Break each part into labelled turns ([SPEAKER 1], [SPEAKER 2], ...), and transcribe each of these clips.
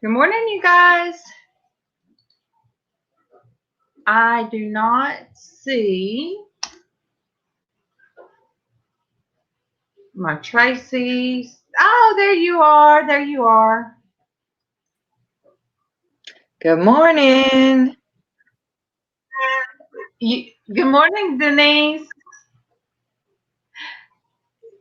[SPEAKER 1] Good morning, you guys. I do not see my Traci. Oh, there you are. There you are.
[SPEAKER 2] Good morning.
[SPEAKER 1] Good morning, Denise.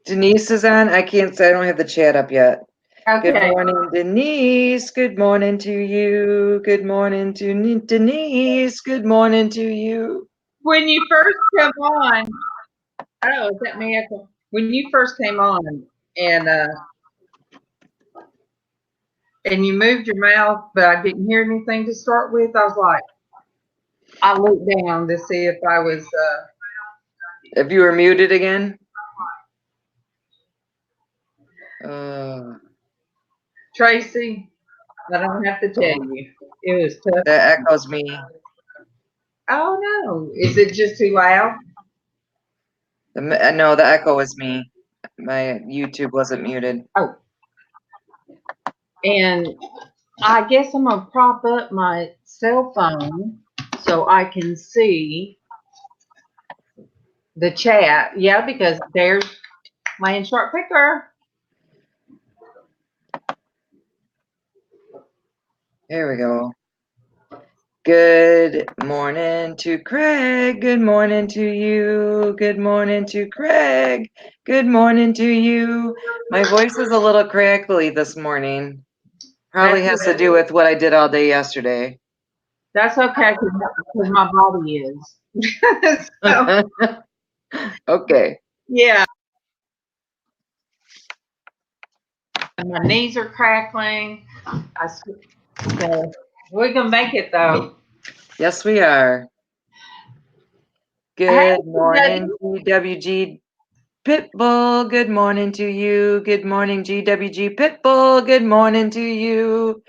[SPEAKER 2] Denise is on. I can't say I don't have the chat up yet.
[SPEAKER 1] Okay.
[SPEAKER 2] Good morning, Denise. Good morning to you. Good morning to Denise. Good morning to you.
[SPEAKER 1] When you first come on, oh, is that me? When you first came on and you moved your mouth, but I didn't hear anything to start with, I was like, I looked down to see if I was.
[SPEAKER 2] If you were muted again.
[SPEAKER 1] Traci, I don't have to tell you. It was tough.
[SPEAKER 2] That echoes me.
[SPEAKER 1] Oh no! Is it just too loud?
[SPEAKER 2] No, the echo was me. My YouTube wasn't muted.
[SPEAKER 1] Oh, and I guess I'm gonna prop up my cell phone so I can see the chat. Yeah, because there's my in-short picker.
[SPEAKER 2] There we go. Good morning to Craig. Good morning to you. Good morning to Craig. Good morning to you. My voice is a little crackly this morning. Probably has to do with what I did all day yesterday.
[SPEAKER 1] That's okay because my body is. So,
[SPEAKER 2] okay.
[SPEAKER 1] yeah. My knees are crackling. So we're gonna make it though.
[SPEAKER 2] Yes, we are. Good morning, GWG Pitbull. Good morning to you. Good morning, GWG Pitbull. Good morning to you.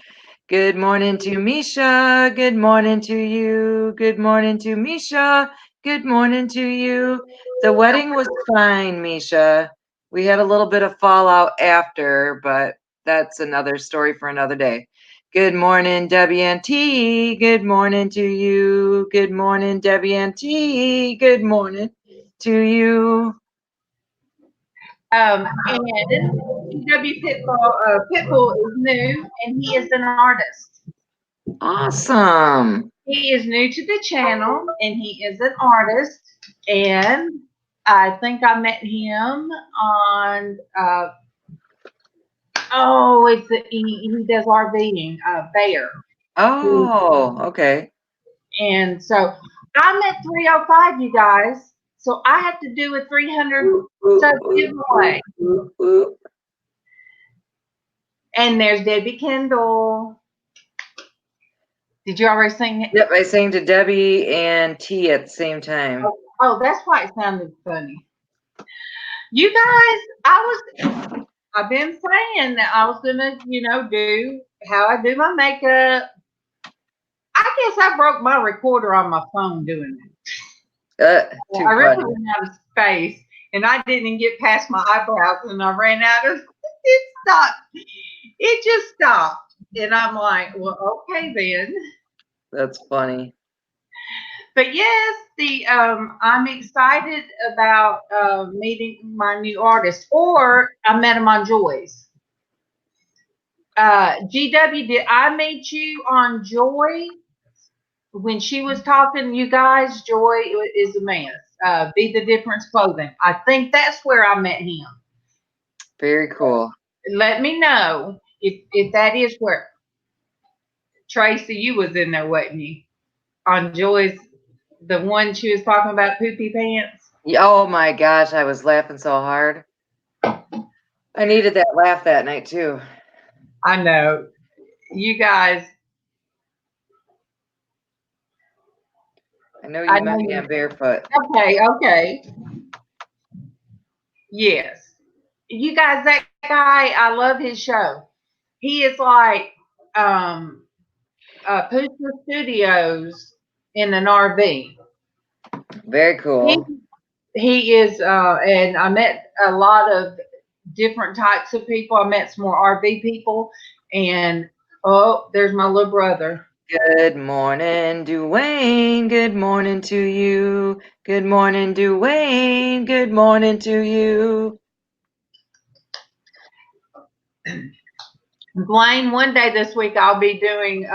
[SPEAKER 2] Good morning to Misha. Good morning to you. Good morning to Misha. Good morning to you. The wedding was fine, Misha. We had a little bit of fallout after, but that's another story for another day. Good morning, Debbie and T. Good morning to you. Good morning, Debbie and T. Good morning to you.
[SPEAKER 1] And GW Pitbull is new and he is an artist.
[SPEAKER 2] Awesome.
[SPEAKER 1] He is new to the channel and he is an artist. And I think I met him on he does RVing, Bear.
[SPEAKER 2] Oh, okay.
[SPEAKER 1] And so I'm at 305, you guys. So I have to do a 300 sub giveaway. And there's Debbie Kendall. Did you already sing it?
[SPEAKER 2] Yep, I sang to Debbie and T at the same time.
[SPEAKER 1] Oh, that's why it sounded funny. You guys, I've been saying that I was gonna, do how I do my makeup. I guess I broke my recorder on my phone doing it. I really ran out of space, and I didn't get past my eyebrows, and I ran out of. It stopped. It just stopped, and I'm like, well, okay then.
[SPEAKER 2] That's funny.
[SPEAKER 1] But yes, I'm excited about meeting my new artist, or I met him on Joy's. GW, did I meet you on Joy when she was talking? You guys, Joy is a mess. Be the Difference Clothing. I think that's where I met him.
[SPEAKER 2] Very cool.
[SPEAKER 1] Let me know if that is where. Traci, you was in there, wasn't you? On Joy's. The one she was talking about, poopy pants.
[SPEAKER 2] Oh my gosh, I was laughing so hard. I needed that laugh that night too.
[SPEAKER 1] I know. You guys.
[SPEAKER 2] I know you met me on barefoot.
[SPEAKER 1] Okay. Yes. You guys, that guy, I love his show. He is like Pusha Studios in an RV.
[SPEAKER 2] Very cool.
[SPEAKER 1] He is, and I met a lot of different types of people. I met some more RV people, and Oh, there's my little brother.
[SPEAKER 2] Good morning, Dwayne. Good morning to you. Good morning, Dwayne. Good morning to you.
[SPEAKER 1] Dwayne, one day this week I'll be doing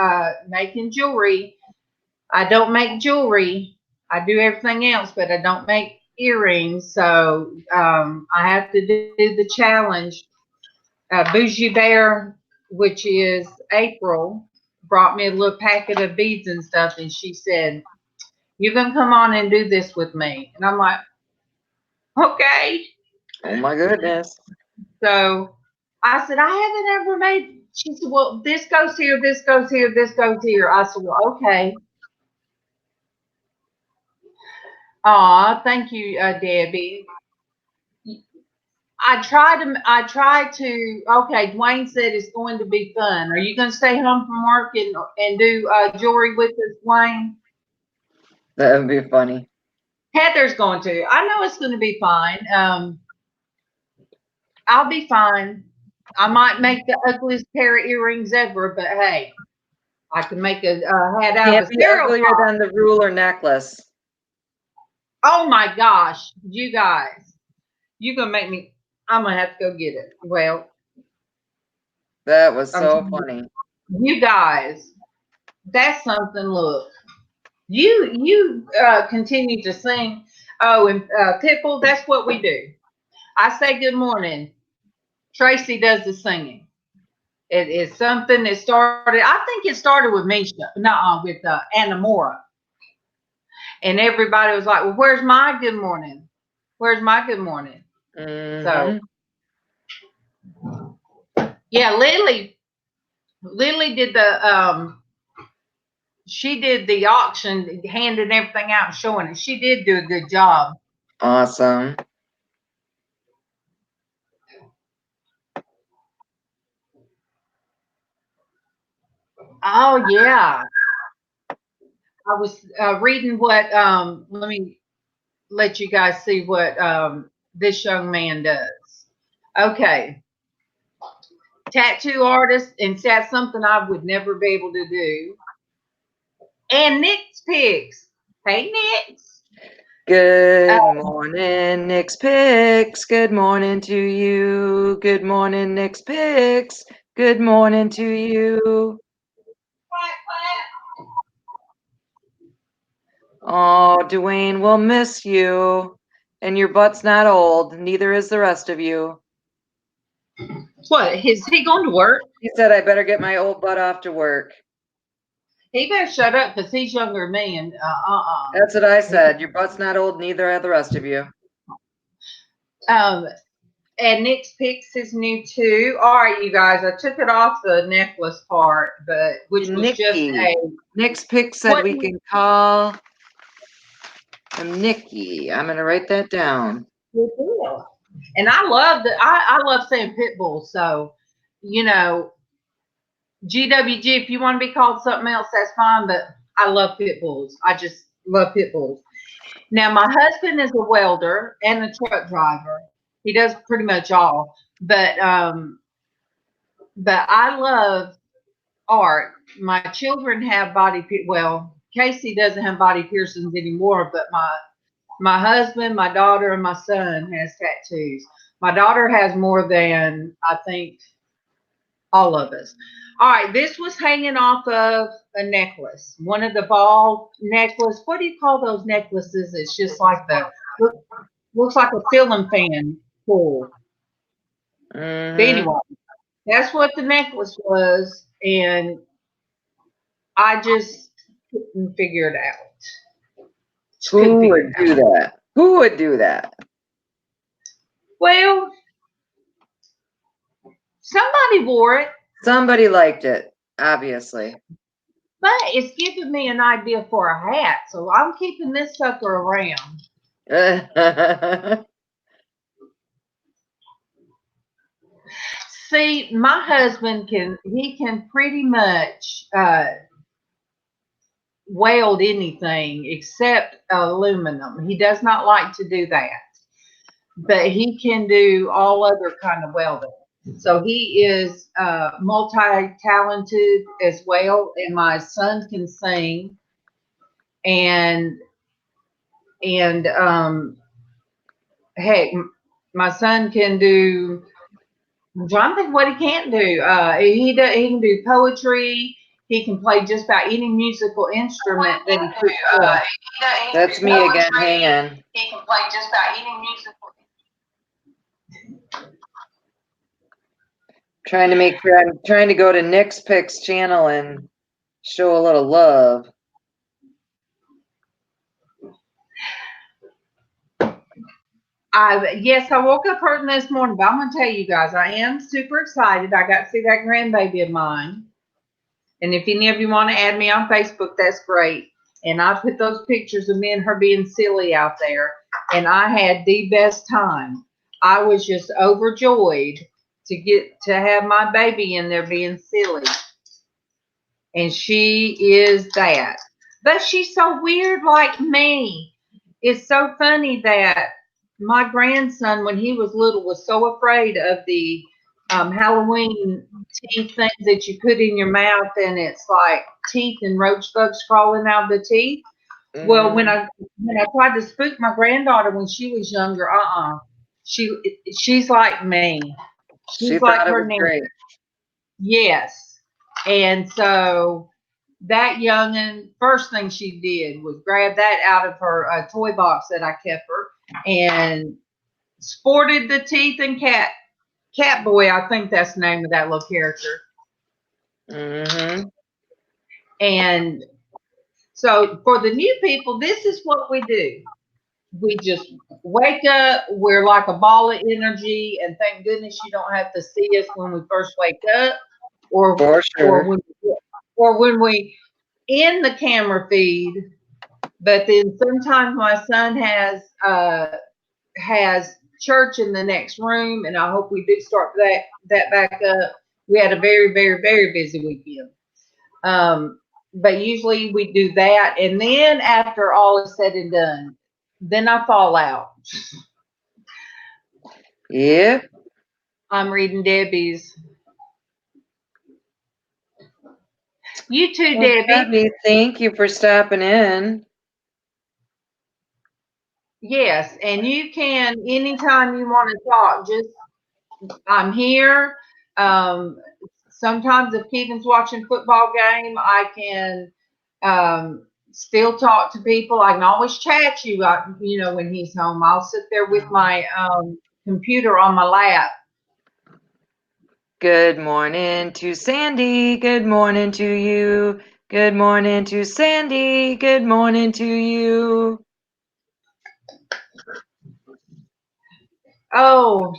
[SPEAKER 1] making jewelry. I don't make jewelry. I do everything else, but I don't make earrings. So I have to do the challenge. Bougie Bear, which is April, brought me a little packet of beads and stuff, and she said, "You can come on and do this with me." And I'm like, "Okay."
[SPEAKER 2] Oh my goodness.
[SPEAKER 1] So I said, "I haven't ever made." She said, "Well, this goes here, this goes here, this goes here." I said, "Well, okay." Aw, thank you, Debbie. Okay, Dwayne said it's going to be fun. Are you going to stay home from work and do jewelry with us, Dwayne?
[SPEAKER 2] That would be funny.
[SPEAKER 1] Heather's going to. I know it's going to be fine. I'll be fine. I might make the ugliest pair of earrings ever, but hey, I can make a hat out
[SPEAKER 2] Can't
[SPEAKER 1] of a
[SPEAKER 2] be
[SPEAKER 1] cereal
[SPEAKER 2] uglier
[SPEAKER 1] box.
[SPEAKER 2] than the ruler necklace.
[SPEAKER 1] Oh my gosh, you guys. You're going to make me. I'm going to have to go get it. Well,
[SPEAKER 2] That was so funny.
[SPEAKER 1] You guys, that's something. Look, you continue to sing. Oh, and Pitbull, that's what we do. I say good morning. Traci does the singing. It is something that started. I think it started with Misha, no, with Anamora, and everybody was like, "Well, where's my good morning? Where's my good morning?" So, yeah, Lily did the she did the auction, handing everything out and showing it. She did do a good job.
[SPEAKER 2] Awesome.
[SPEAKER 1] Oh yeah, I was reading what. Let me let you guys see what this young man does. Okay, tattoo artist, and that's something I would never be able to do. And Nick's Pigs. Hey, Nick's.
[SPEAKER 2] Good morning, Nick's Picks. Good morning to you. Good morning, Nick's Picks. Good morning to you. Oh, Dwayne, we'll miss you. And your butt's not old. Neither is the rest of you.
[SPEAKER 1] What? Is he going to work?
[SPEAKER 2] He said I better get my old butt off to work.
[SPEAKER 1] He better shut up because he's younger than me. And
[SPEAKER 2] That's what I said. Your butt's not old. Neither are the rest of you.
[SPEAKER 1] And Nick's Picks is new too. All right, you guys. I took it off the necklace part, but which was just a.
[SPEAKER 2] Nick's Picks said we can call him Nicky. I'm gonna write that down.
[SPEAKER 1] And I love saying Pitbull. So, you know, GWG. If you want to be called something else, that's fine. But I love pit bulls. I just love pit bulls. Now, my husband is a welder and a truck driver. He does pretty much all. But I love art. My children have well, Casey doesn't have body piercings anymore, but my husband, my daughter, and my son has tattoos. My daughter has more than I think all of us. All right, this was hanging off of a necklace, one of the ball necklace. What do you call those necklaces? It's just like looks like a ceiling fan pull. But anyway, that's what the necklace was, and I just couldn't figure it out.
[SPEAKER 2] Who would do that? Who would do that?
[SPEAKER 1] Well, somebody wore it.
[SPEAKER 2] Somebody liked it, obviously.
[SPEAKER 1] But it's giving me an idea for a hat, so I'm keeping this sucker around. See, my husband can pretty much weld anything except aluminum. He does not like to do that, but he can do all other kind of welding. So he is multi-talented as well, and my son can sing, and heck, my son can do. I'm trying to think what he can't do. He can do poetry. He can play just about any musical instrument that he picks up.
[SPEAKER 2] That's me again. Hang on.
[SPEAKER 1] He can play just about any musical.
[SPEAKER 2] Trying to make sure I'm trying to go to Nick's Picks channel and show a little love.
[SPEAKER 1] Yes, I woke up hurting this morning, but I'm gonna tell you guys, I am super excited. I got to see that grandbaby of mine. And if any of you want to add me on Facebook, that's great. And I put those pictures of me and her being silly out there. And I had the best time. I was just overjoyed to get to have my baby in there being silly. And she is that. But she's so weird like me. It's so funny that my grandson, when he was little, was so afraid of the Halloween teeth things that you put in your mouth, and it's like teeth and roach bugs crawling out of the teeth. Well, when I tried to spook my granddaughter when she was younger, she's like me. She's like her name.
[SPEAKER 2] Great.
[SPEAKER 1] Yes, and so that youngin', first thing she did was grab that out of her toy box that I kept her and sported the teeth and Cat Boy, I think that's the name of that little character. And so for the new people, this is what we do. We just wake up, we're like a ball of energy, and thank goodness you don't have to see us when we first wake up or when we in the camera feed. But then sometimes my son has church in the next room, and I hope we do start that back up. We had a very, very, very busy weekend. But usually we do that, and then after all is said and done, then I fall out.
[SPEAKER 2] Yep.
[SPEAKER 1] I'm reading Debbie's. You too,
[SPEAKER 2] Well,
[SPEAKER 1] Debbie.
[SPEAKER 2] thank you for stopping in.
[SPEAKER 1] Yes, and you can anytime you want to talk. Just I'm here. Sometimes if Keegan's watching football game, I can still talk to people. I can always chat you. When he's home, I'll sit there with my computer on my lap.
[SPEAKER 2] Good morning to Sandy. Good morning to you. Good morning to Sandy. Good morning to you.
[SPEAKER 1] Oh,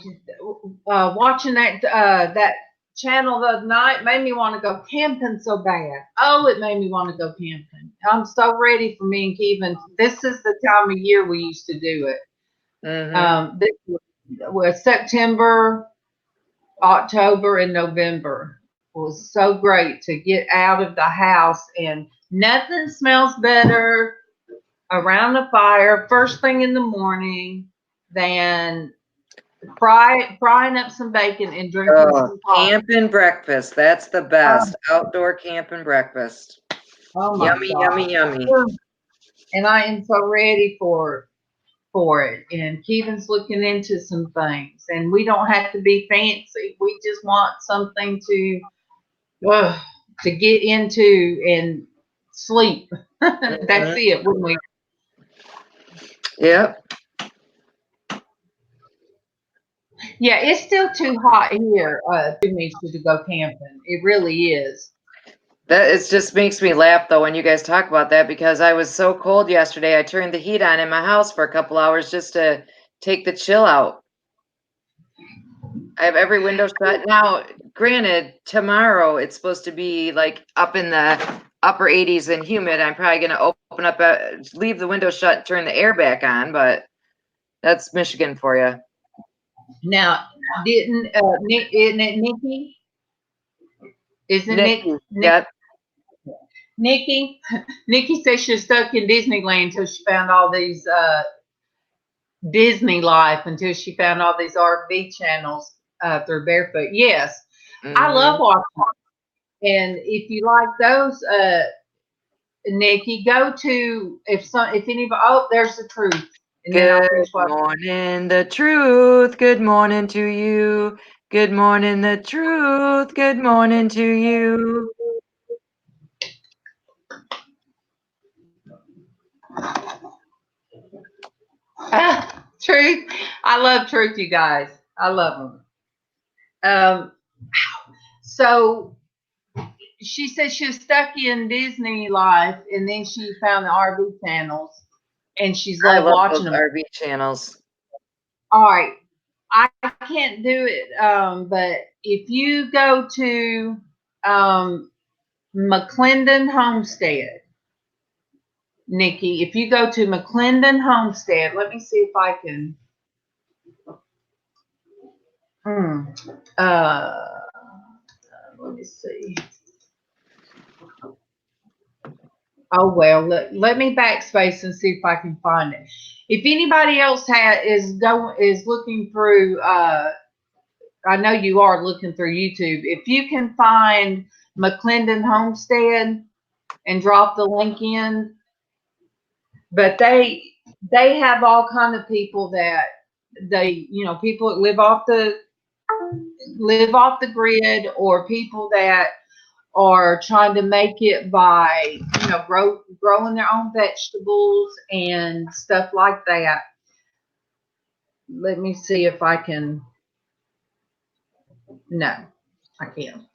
[SPEAKER 1] watching that channel the other night made me want to go camping so bad. Oh, it made me want to go camping. I'm so ready for me and Keegan. This is the time of year we used to do it. This was September, October, and November. It was so great to get out of the house, and nothing smells better around the fire first thing in the morning than frying up some bacon and drinking some coffee.
[SPEAKER 2] Camping breakfast. That's the best. Outdoor camping breakfast.
[SPEAKER 1] Oh my
[SPEAKER 2] Yummy,
[SPEAKER 1] God.
[SPEAKER 2] yummy, yummy.
[SPEAKER 1] And I am so ready for it. And Keegan's looking into some things. And we don't have to be fancy. We just want something to get into and sleep. That's it, wouldn't we?
[SPEAKER 2] Yep.
[SPEAKER 1] Yeah, it's still too hot here to go camping. It really is.
[SPEAKER 2] That it just makes me laugh though when you guys talk about that, because I was so cold yesterday. I turned the heat on in my house for a couple hours just to take the chill out. I have every window shut. Now, granted, tomorrow it's supposed to be like up in the upper 80s and humid. I'm probably going to open up, leave the window shut, and turn the air back on, but that's Michigan for you.
[SPEAKER 1] Now, isn't it Nikki? Isn't
[SPEAKER 2] Nikki?
[SPEAKER 1] it?
[SPEAKER 2] Yep.
[SPEAKER 1] Nikki says she's stuck in Disneyland until she found all these Disney life, until she found all these RV channels. through barefoot. Yes, I
[SPEAKER 2] Mhm.
[SPEAKER 1] love watching. And if you like those, Nikki, go to if anybody. Oh, there's the truth, and then I'll
[SPEAKER 2] Good
[SPEAKER 1] finish what.
[SPEAKER 2] morning, the truth. Good morning to you. Good morning, the truth. Good morning to you.
[SPEAKER 1] Truth. I love truth, you guys. I love them. So she said she was stuck in Disney life, and then she found the RV channels, and she's
[SPEAKER 2] I
[SPEAKER 1] loved
[SPEAKER 2] love
[SPEAKER 1] watching
[SPEAKER 2] those
[SPEAKER 1] them.
[SPEAKER 2] RV channels.
[SPEAKER 1] All right, I can't do it, but if you go to McClendon Homestead, Nikki, if you go to McClendon Homestead, let me see if I can. Let me see. Oh well, let me backspace and see if I can find it. If anybody else is looking through, I know you are looking through YouTube. If you can find McClendon Homestead and drop the link in, but they have all kind of people that people that live off the grid, or people that are trying to make it by growing their own vegetables and stuff like that. Let me see if I can. No, I can't.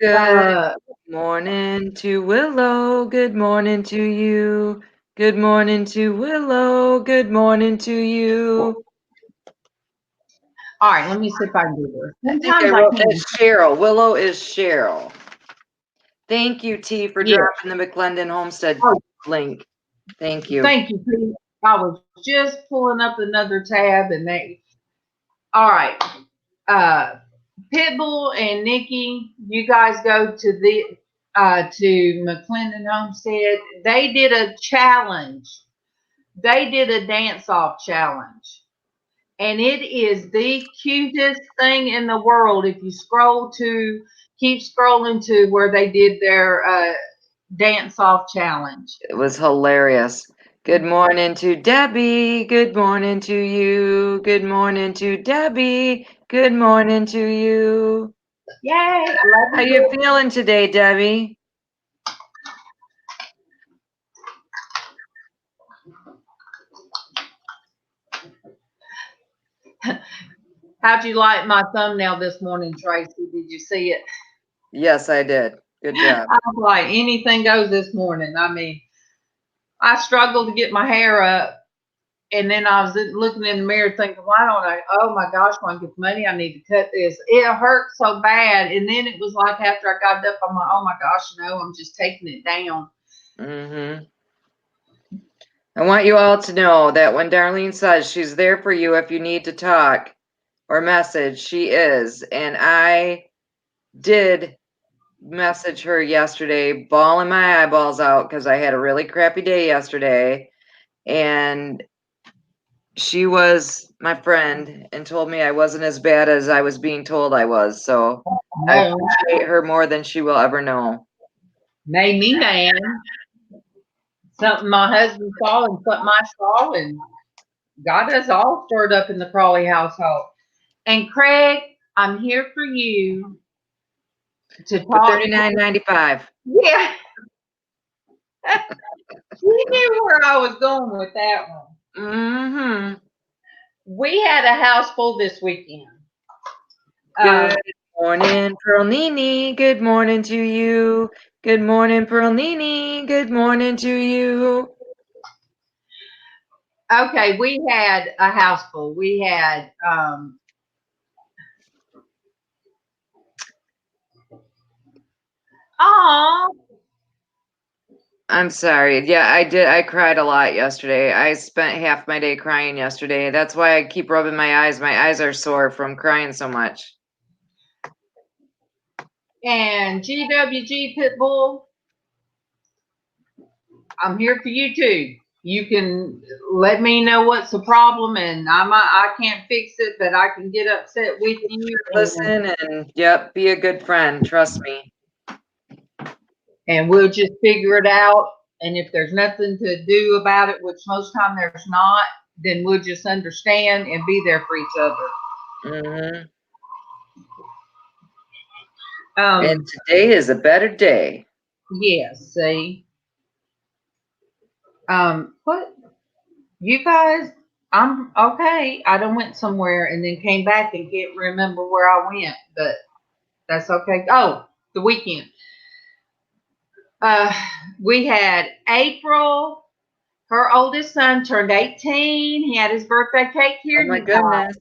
[SPEAKER 2] Good morning to Willow. Good morning to you. Good morning to Willow. Good morning to you.
[SPEAKER 1] All right, let me see if I can do this.
[SPEAKER 2] I think I
[SPEAKER 1] Sometimes I
[SPEAKER 2] wrote
[SPEAKER 1] can't.
[SPEAKER 2] that Cheryl. Willow is Cheryl. Thank you, T, for
[SPEAKER 1] Yeah.
[SPEAKER 2] dropping the McClendon Homestead
[SPEAKER 1] Oh,
[SPEAKER 2] link. Thank you.
[SPEAKER 1] thank you, Pete. I was just pulling up another tab, and they. All right, Pitbull and Nikki, you guys go to McClendon Homestead. They did a challenge. They did a dance-off challenge, and it is the cutest thing in the world. If you keep scrolling to where they did their dance-off challenge.
[SPEAKER 2] It was hilarious. Good morning to Debbie. Good morning to you. Good morning to Debbie. Good morning to you.
[SPEAKER 1] Yay! I love
[SPEAKER 2] How you
[SPEAKER 1] you.
[SPEAKER 2] feeling today, Debbie?
[SPEAKER 1] How'd you like my thumbnail this morning, Tracy? Did you see it?
[SPEAKER 2] Yes, I did. Good job.
[SPEAKER 1] I was like, anything goes this morning. I mean, I struggled to get my hair up. And then I was looking in the mirror thinking, why don't I? Oh my gosh, when I get the money, I need to cut this. It hurt so bad. And then it was like after I got it up, I'm like, oh my gosh, no, I'm just taking it down.
[SPEAKER 2] Mm-hmm. I want you all to know that when Darlene says she's there for you if you need to talk or message, she is. And I did message her yesterday, bawling my eyeballs out because I had a really crappy day yesterday. And she was my friend and told me I wasn't as bad as I was being told I was. So I
[SPEAKER 1] No,
[SPEAKER 2] appreciate her more than she will ever know.
[SPEAKER 1] made me mad. Something my husband saw and something I saw, and got us all stirred up in the Crawley household. And Craig, I'm here for you to
[SPEAKER 2] For
[SPEAKER 1] talk.
[SPEAKER 2] $39.95.
[SPEAKER 1] Yeah, you knew where I was going with that one.
[SPEAKER 2] Mm-hmm.
[SPEAKER 1] We had a house full this weekend.
[SPEAKER 2] Good morning, Pearl Nini. Good morning to you. Good morning, Pearl Nini. Good morning to you.
[SPEAKER 1] Okay, we had a house full. We had
[SPEAKER 2] I'm sorry. Yeah, I did. I cried a lot yesterday. I spent half my day crying yesterday. That's why I keep rubbing my eyes. My eyes are sore from crying so much.
[SPEAKER 1] and GWG Pitbull. I'm here for you too. you can let me know what's the problem, and I can't fix it, but I can get upset with you.
[SPEAKER 2] Listen and yep, be a good friend. Trust me.
[SPEAKER 1] And we'll just figure it out. And if there's nothing to do about it, which most time there's not, then we'll just understand and be there for each other.
[SPEAKER 2] Mm-hmm.
[SPEAKER 1] And
[SPEAKER 2] today is a better day.
[SPEAKER 1] Yes, see. What? You guys, I'm okay. I done went somewhere and then came back and can't remember where I went, but that's okay. Oh, the weekend. We had April. Her oldest son turned 18. He had his birthday cake here.
[SPEAKER 2] Oh my goodness.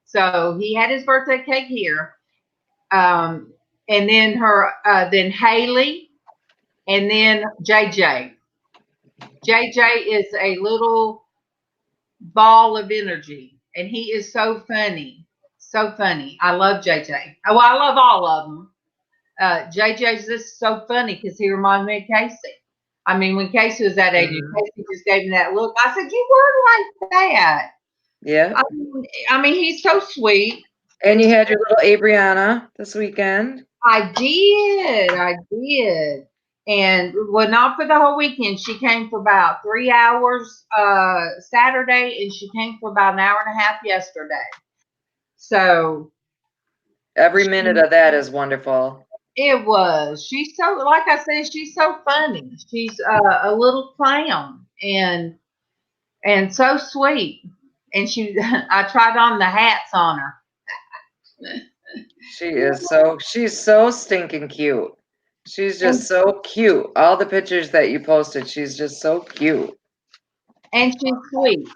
[SPEAKER 1] So he had his birthday cake here. And then then Haley, and then JJ. JJ is a little ball of energy, and he is so funny. So funny. I love JJ. Oh, I love all of them. JJ's just so funny because he reminds me of Casey. I mean, when Casey was that age, Casey just gave me that look. I said, "You were like that."
[SPEAKER 2] Yeah.
[SPEAKER 1] I mean, he's so sweet.
[SPEAKER 2] And you had your little Abriana this weekend.
[SPEAKER 1] I did. And well, not for the whole weekend. She came for about 3 hours Saturday, and she came for about an hour and a half yesterday. So
[SPEAKER 2] every minute of that is wonderful.
[SPEAKER 1] It was. She's so, like I said, she's so funny. She's a little clown and so sweet. And I tried on the hats on her.
[SPEAKER 2] She's so stinking cute. She's just so cute. All the pictures that you posted, she's just so cute.
[SPEAKER 1] And she's sweet.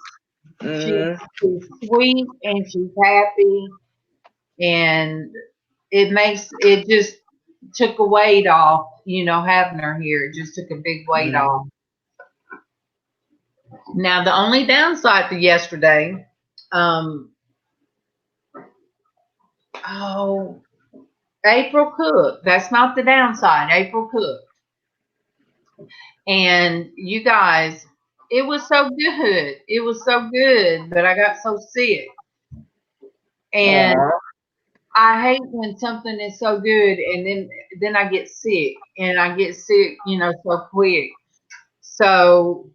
[SPEAKER 2] Mm-hmm.
[SPEAKER 1] She's sweet and she's happy. And it just took a weight off, having her here. It just took a big weight off. Now, the only downside to yesterday, April cooked. That's not the downside. April cooked. And you guys, it was so good. It was so good, but I got so sick. And I hate when something is so good and then I get sick, and I get sick, so quick. So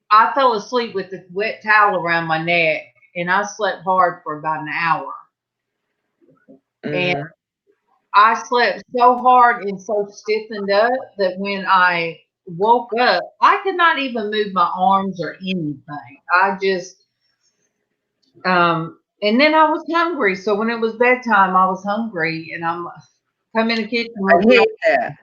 [SPEAKER 1] I fell asleep with the wet towel around my neck, and I slept hard for about an hour. And I slept so hard and so stiffened up that when I woke up, I could not even move my arms or anything. I just, and then I was hungry. So when it was bedtime, I was hungry, and I'm come in the kitchen.
[SPEAKER 2] I hate that.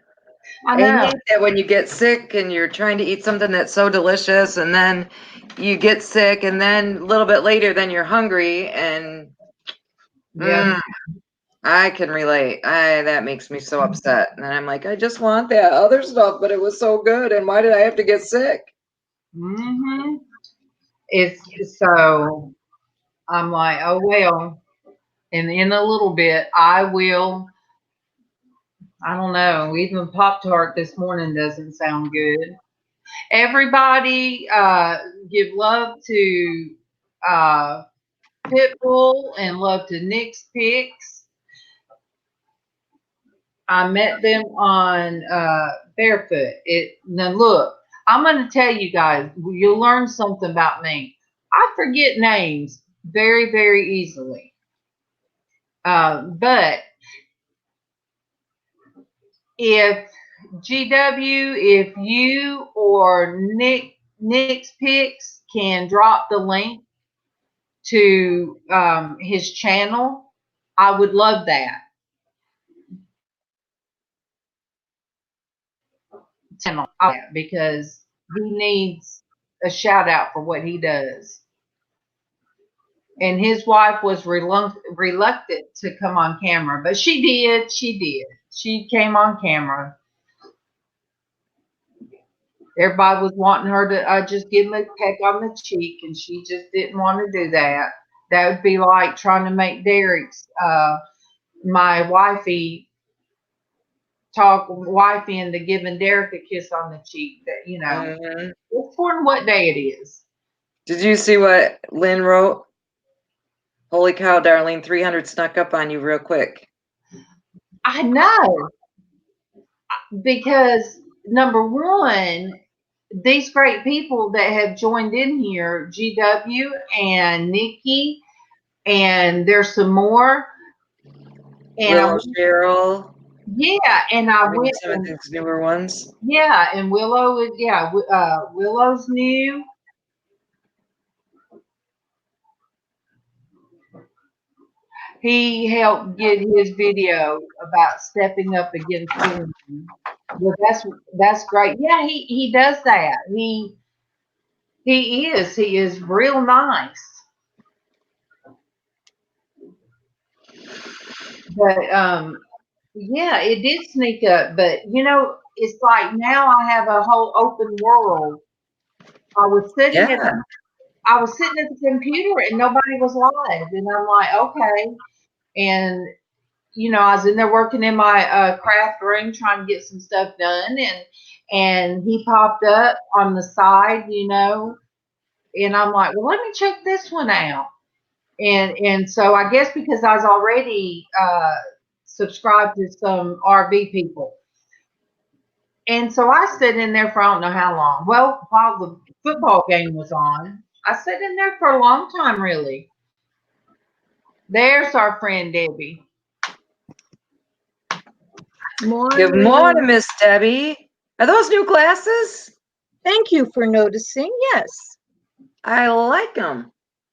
[SPEAKER 1] I know.
[SPEAKER 2] I hate that when you get sick and you're trying to eat something that's so delicious, and then you get sick, and then a little bit later, then you're hungry, and I can relate. That makes me so upset. And I'm like, I just want that other stuff, but it was so good, and why did I have to get sick?
[SPEAKER 1] It's so I'm like, oh well. And in a little bit, I will. I don't know. Even Pop-Tart this morning doesn't sound good. Everybody, give love to Pitbull and love to Nick's Picks. I met them on Barefoot. Now look, I'm going to tell you guys, you'll learn something about me. I forget names very, very easily. But if if you or Nick's Picks can drop the link to his channel, I would love that. Because he needs a shout out for what he does. And his wife was reluctant to come on camera, but she did. She came on camera. Everybody was wanting her to just give him a peck on the cheek, and she just didn't want to do that. That would be like trying to make Derek's, my wifey, talk wife into giving Derek a kiss on the cheek. That it's important what day it is.
[SPEAKER 2] Did you see what Lynn wrote? Holy cow, Darlene, 300 snuck up on you real quick.
[SPEAKER 1] I know, because number one, these great people that have joined in here, GW and Nikki, and there's some more. And
[SPEAKER 2] Cheryl.
[SPEAKER 1] Yeah, and I went
[SPEAKER 2] some of these newer ones.
[SPEAKER 1] Yeah, and Willow is Willow's new. He helped get his video about stepping up against women. Well, that's great. Yeah, he does that. He is real nice. But yeah, it did sneak up. But it's like now I have a whole open world. I was sitting at the computer and nobody was live, and I'm like, okay. And I was in there working in my craft room trying to get some stuff done, and he popped up on the side, and I'm like, well, let me check this one out. And so I guess because I was already subscribed to some RV people. And so I sat in there for I don't know how long. Well, while the football game was on, I sat in there for a long time, really. There's our friend Debbie.
[SPEAKER 2] Good morning, Miss Debbie. Are those new glasses?
[SPEAKER 3] Thank you for noticing. Yes.
[SPEAKER 2] I like them.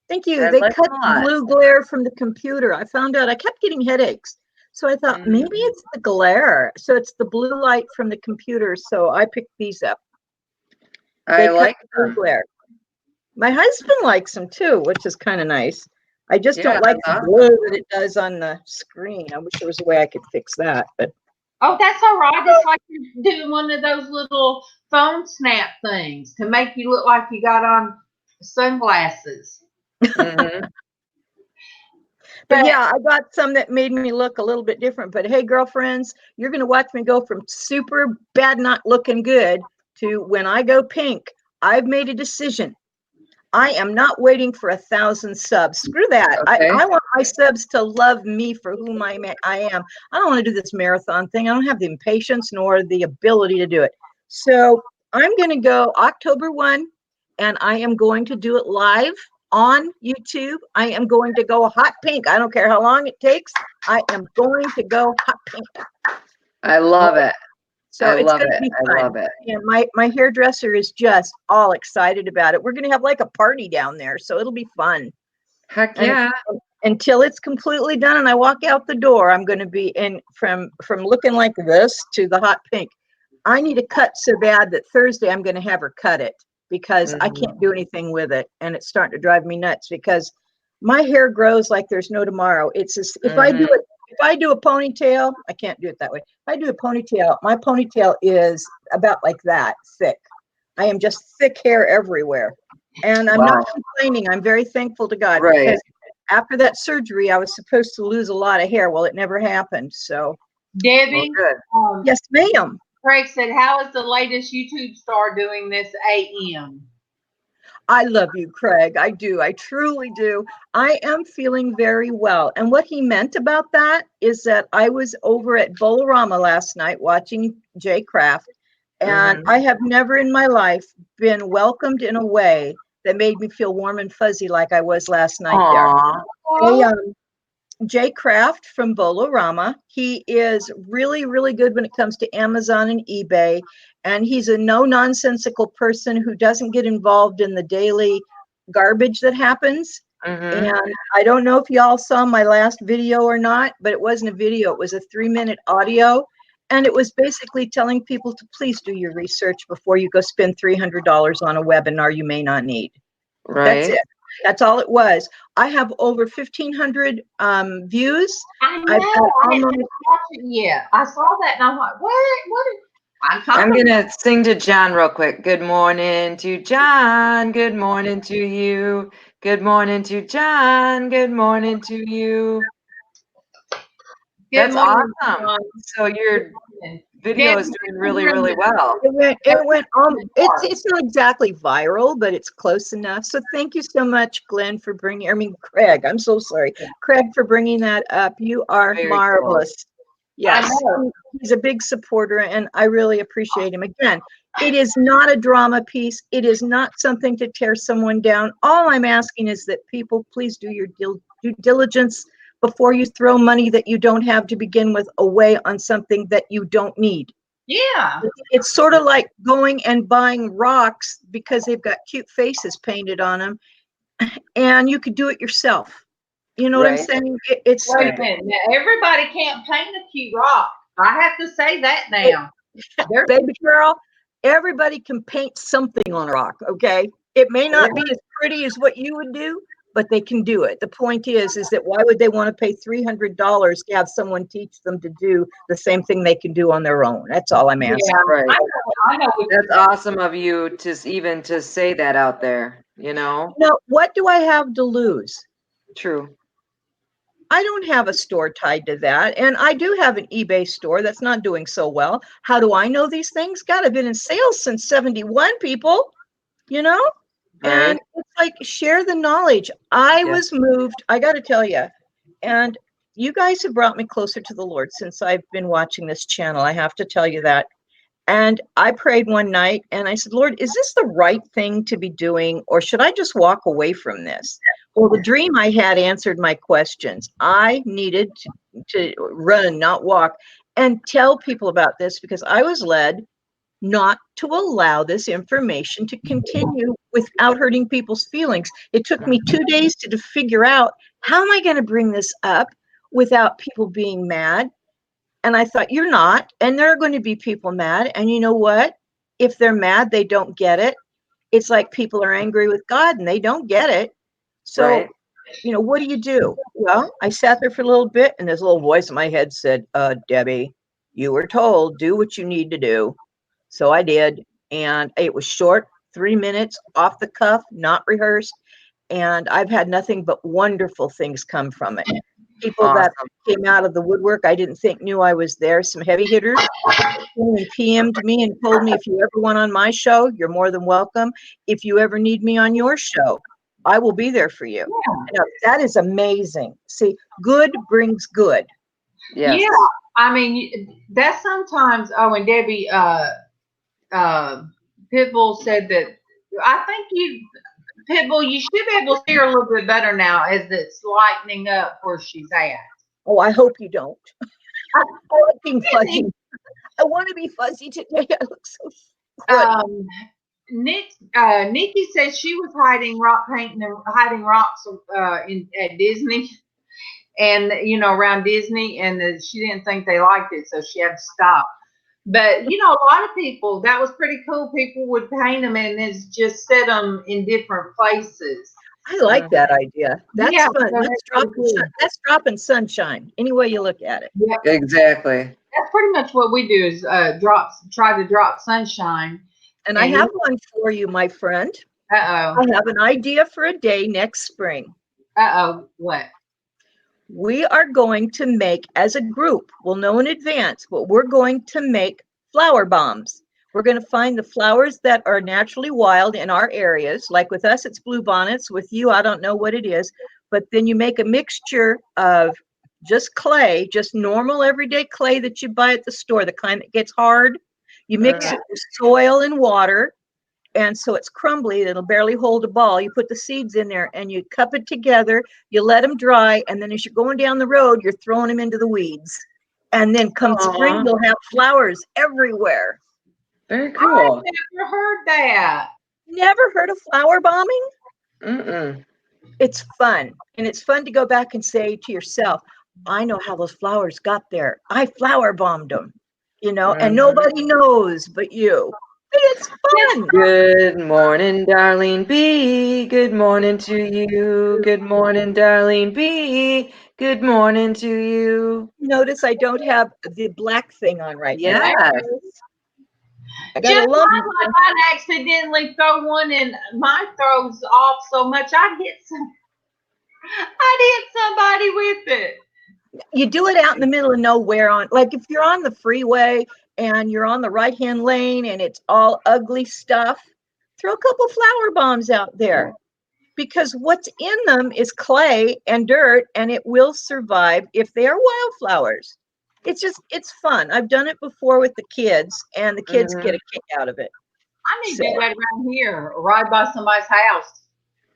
[SPEAKER 3] Thank you. They cut the blue glare from the computer. I found out I kept getting headaches. So I thought maybe it's the glare. So it's the blue light from the computer. So I picked these up.
[SPEAKER 2] I like the
[SPEAKER 3] glare. My husband likes them too, which is kind of nice. I just don't like the blue that it does on the screen. I wish there was a way I could fix that, but.
[SPEAKER 1] Oh, that's all right. It's like you're doing one of those little phone snap things to make you look like you got on sunglasses.
[SPEAKER 3] But yeah, I got some that made me look a little bit different. But hey, girlfriends, you're going to watch me go from super bad, not looking good to when I go pink. I've made a decision. I am not waiting for 1,000 subs. Screw that. Okay. I want my subs to love me for whom I am. I don't want to do this marathon thing. I don't have the impatience nor the ability to do it. So I'm going to go October 1, and I am going to do it live on YouTube. I am going to go hot pink. I don't care how long it takes. I am going to go hot pink.
[SPEAKER 2] I love it.
[SPEAKER 3] So it's going to be fun. I love it. And my hairdresser is just all excited about it. We're going to have like a party down there, so it'll be fun.
[SPEAKER 2] Heck yeah.
[SPEAKER 3] Until it's completely done and I walk out the door, I'm going to be in from looking like this to the hot pink. I need a cut so bad that Thursday I'm going to have her cut it because I can't do anything with it, and it's starting to drive me nuts because my hair grows like there's no tomorrow. It's just, if I do a ponytail, I can't do it that way. If I do a ponytail, my ponytail is about like that thick. I am just thick hair everywhere. And I'm not complaining. I'm very thankful to God.
[SPEAKER 2] Right.
[SPEAKER 3] Because after that surgery, I was supposed to lose a lot of hair. Well, it never happened. So,
[SPEAKER 1] Debbie,
[SPEAKER 3] yes, ma'am.
[SPEAKER 1] Craig said, how is the latest YouTube star doing this AM?
[SPEAKER 3] I love you, Craig. I do. I truly do. I am feeling very well. And what he meant about that is that I was over at Bolorama last night watching Jay Craft, and I have never in my life been welcomed in a way that made me feel warm and fuzzy like I was last night there. Jay Craft from Bolorama. He is really, really good when it comes to Amazon and eBay. And he's a no-nonsensical person who doesn't get involved in the daily garbage that happens. And I don't know if y'all saw my last video or not, but it wasn't a video. It was a 3-minute audio. And it was basically telling people to please do your research before you go spend $300 on a webinar you may not need.
[SPEAKER 2] Right.
[SPEAKER 3] That's it. That's all it was. I have over 1,500 views.
[SPEAKER 1] I know. I haven't watched it yet. I saw that and I'm like, what?
[SPEAKER 2] I'm going to sing to John real quick. Good morning to John. Good morning to you. Good morning to John. Good morning to you. That's
[SPEAKER 1] morning,
[SPEAKER 2] awesome.
[SPEAKER 1] John.
[SPEAKER 2] So your video is doing really, really
[SPEAKER 1] Debbie,
[SPEAKER 2] well.
[SPEAKER 3] It went it's not exactly viral, but it's close enough. So thank you so much, Glenn, for Craig, I'm so sorry. Craig, for bringing that up. You are
[SPEAKER 2] Very
[SPEAKER 3] marvelous.
[SPEAKER 2] cool.
[SPEAKER 3] Yes, he's a big supporter, and I really appreciate him. Again, it is not a drama piece. It is not something to tear someone down. All I'm asking is that people please do your due diligence before you throw money that you don't have to begin with away on something that you don't need.
[SPEAKER 1] Yeah.
[SPEAKER 3] It's sort of like going and buying rocks because they've got cute faces painted on them, and you could do it yourself. You know what I'm saying? It's
[SPEAKER 1] Wait a minute. Now, everybody can't paint a cute rock. I have to say that now.
[SPEAKER 3] Baby girl, everybody can paint something on a rock, okay? It may not be as pretty as what you would do, but they can do it. The point is that why would they want to pay $300 to have someone teach them to do the same thing they can do on their own? That's all I'm asking.
[SPEAKER 1] Yeah,
[SPEAKER 2] Right.
[SPEAKER 1] I know
[SPEAKER 2] That's awesome of you to even to say that out there, you know?
[SPEAKER 3] Now, what do I have to lose?
[SPEAKER 2] True.
[SPEAKER 3] I don't have a store tied to that. And I do have an eBay store that's not doing so well. How do I know these things? God, I've been in sales since 71, people, you know?
[SPEAKER 2] Right.
[SPEAKER 3] And it's like, share the knowledge. I was moved, I got to tell you, and you guys have brought me closer to the Lord since I've been watching this channel. I have to tell you that. And I prayed one night and I said, Lord, is this the right thing to be doing, or should I just walk away from this? Well, the dream I had answered my questions. I needed to run, not walk, and tell people about this because I was led not to allow this information to continue without hurting people's feelings. It took me 2 days to figure out, how am I going to bring this up without people being mad? And I thought, you're not. And there are going to be people mad. And you know what? If they're mad, they don't get it. It's like people are angry with God and they don't get it. So, you know, what do? Well, I sat there for a little bit and this little voice in my head said, Debbie, you were told, do what you need to do. So I did. And it was short, 3 minutes, off the cuff, not rehearsed. And I've had nothing but wonderful things come from it. People that came out of the woodwork I didn't think knew I was there. Some heavy hitters PM'd me and told me, if you ever want on my show, you're more than welcome. If you ever need me on your show, I will be there for you. Now, that is amazing. See, good brings good.
[SPEAKER 1] Yeah. I mean, that's sometimes, and Debbie, Pitbull said that, I think Pitbull, you should be able to see her a little bit better now as it's lightening up where she's at.
[SPEAKER 3] Oh, I hope you don't. I like being fuzzy. I want to be fuzzy today. I look so good.
[SPEAKER 1] Nikki says she was hiding rocks at Disney, and around Disney, and she didn't think they liked it, so she had to stop. But a lot of people, that was pretty cool. People would paint them and just set them in different places.
[SPEAKER 3] I like that idea. That's fun.
[SPEAKER 1] So
[SPEAKER 3] that's dropping sunshine, any way you look at it.
[SPEAKER 1] Yeah,
[SPEAKER 2] exactly.
[SPEAKER 1] That's pretty much what we do is try to drop sunshine.
[SPEAKER 3] And I have one for you, my friend. I have an idea for a day next spring.
[SPEAKER 1] What?
[SPEAKER 3] We are going to make, as a group, we'll know in advance, but we're going to make flower bombs. We're going to find the flowers that are naturally wild in our areas. Like with us, it's bluebonnets. With you, I don't know what it is. But then you make a mixture of just clay, just normal everyday clay that you buy at the store, the kind that gets hard. You mix it with soil and water. And so it's crumbly, it'll barely hold a ball. You put the seeds in there and you cup it together, you let them dry, and then as you're going down the road, you're throwing them into the weeds. And then come spring, you'll have flowers everywhere.
[SPEAKER 2] Very cool.
[SPEAKER 1] I've never heard that.
[SPEAKER 3] Never heard of flower bombing?
[SPEAKER 2] Mm-mm.
[SPEAKER 3] It's fun. And it's fun to go back and say to yourself, I know how those flowers got there. I flower bombed them, and nobody knows but you. It's fun.
[SPEAKER 2] Good morning, Darlene B. Good morning to you. Good morning, Darlene B. Good morning to you.
[SPEAKER 3] Notice I don't have the black thing on right now.
[SPEAKER 1] I got a lump. I accidentally throw one and mine throws off so much I hit somebody with it.
[SPEAKER 3] you do it out in the middle of nowhere like if you're on the freeway and you're on the right-hand lane and it's all ugly stuff, throw a couple flower bombs out there, because what's in them is clay and dirt, and it will survive if they are wildflowers. It's fun. I've done it before with the kids, and the kids get a kick out of it.
[SPEAKER 1] I need to do that around here, right by somebody's house.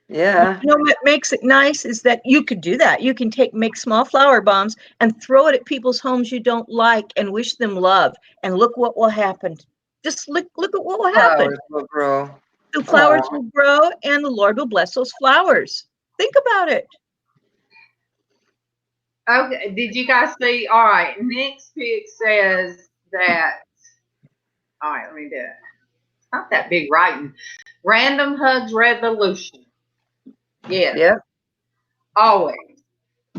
[SPEAKER 2] Yeah.
[SPEAKER 3] You know what makes it nice is that you could do that. You can make small flower bombs and throw it at people's homes you don't like and wish them love. And look what will happen. Just look at what will happen.
[SPEAKER 2] Flowers will grow.
[SPEAKER 3] The flowers will grow, and the Lord will bless those flowers. Think about it.
[SPEAKER 1] Okay, did you guys see? All right, next pick says that. All right, let me do it. It's not that big writing. Random Hugs Revolution. Yes.
[SPEAKER 2] Yep.
[SPEAKER 1] Always.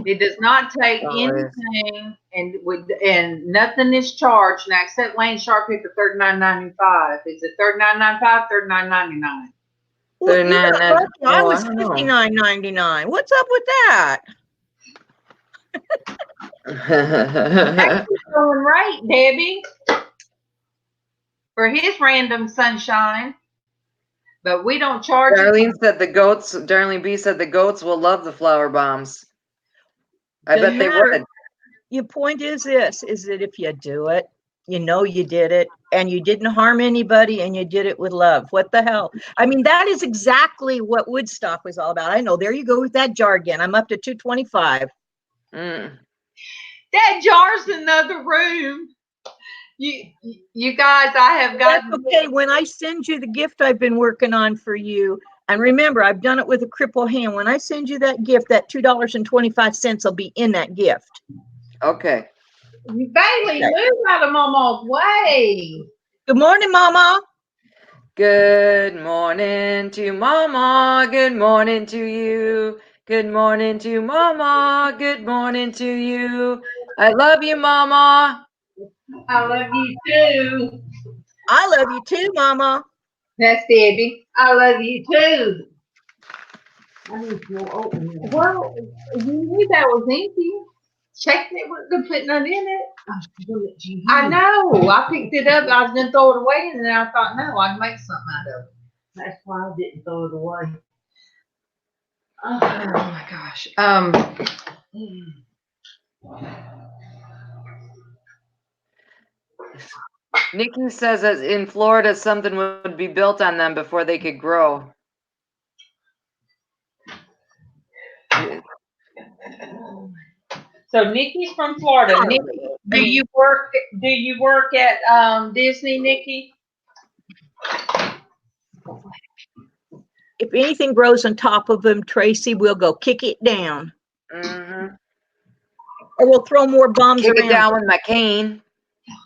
[SPEAKER 1] It does not take anything, and nothing is charged now except Lane Sharpie for $39.95. Is it $39.95, $39.99?
[SPEAKER 3] Well, I was $59.99. What's up with that?
[SPEAKER 1] That's going right, Debbie. For his random sunshine. But we don't charge.
[SPEAKER 2] Darlene B said the goats will love the flower bombs. I bet they would.
[SPEAKER 3] Your point is this, is that if you do it, you know you did it, and you didn't harm anybody, and you did it with love. What the hell? I mean, that is exactly what Woodstock was all about. I know. There you go with that jargon. I'm up to 225.
[SPEAKER 1] That jar's in another room. You guys, I have gotten.
[SPEAKER 3] That's okay. When I send you the gift I've been working on for you, and remember, I've done it with a crippled hand. When I send you that gift, that $2.25 will be in that gift.
[SPEAKER 2] Okay.
[SPEAKER 1] Bailey, move out of MawMaw's way.
[SPEAKER 3] Good morning, Mama.
[SPEAKER 2] Good morning to MawMaw. Good morning to you. Good morning to MawMaw. Good morning to you. I love you, MawMaw.
[SPEAKER 1] I love you too.
[SPEAKER 3] I love you too, Mama.
[SPEAKER 1] That's Debbie. I love you too. I need to open it. Well, you knew that was empty. Checked it, wasn't putting nothing in it. I know. I picked it up. I was going to throw it away, and then I thought, no, I can make something out of it. That's why I didn't throw it away. Oh my gosh.
[SPEAKER 2] Nikki says that in Florida, something would be built on them before they could grow.
[SPEAKER 1] So Nikki's from Florida. Nikki, do you work at Disney, Nikki?
[SPEAKER 3] If anything grows on top of them, Tracy, we'll go kick it down.
[SPEAKER 2] Mm-hmm.
[SPEAKER 3] Or we'll throw more bombs
[SPEAKER 2] Kick
[SPEAKER 3] around.
[SPEAKER 2] it down with my cane.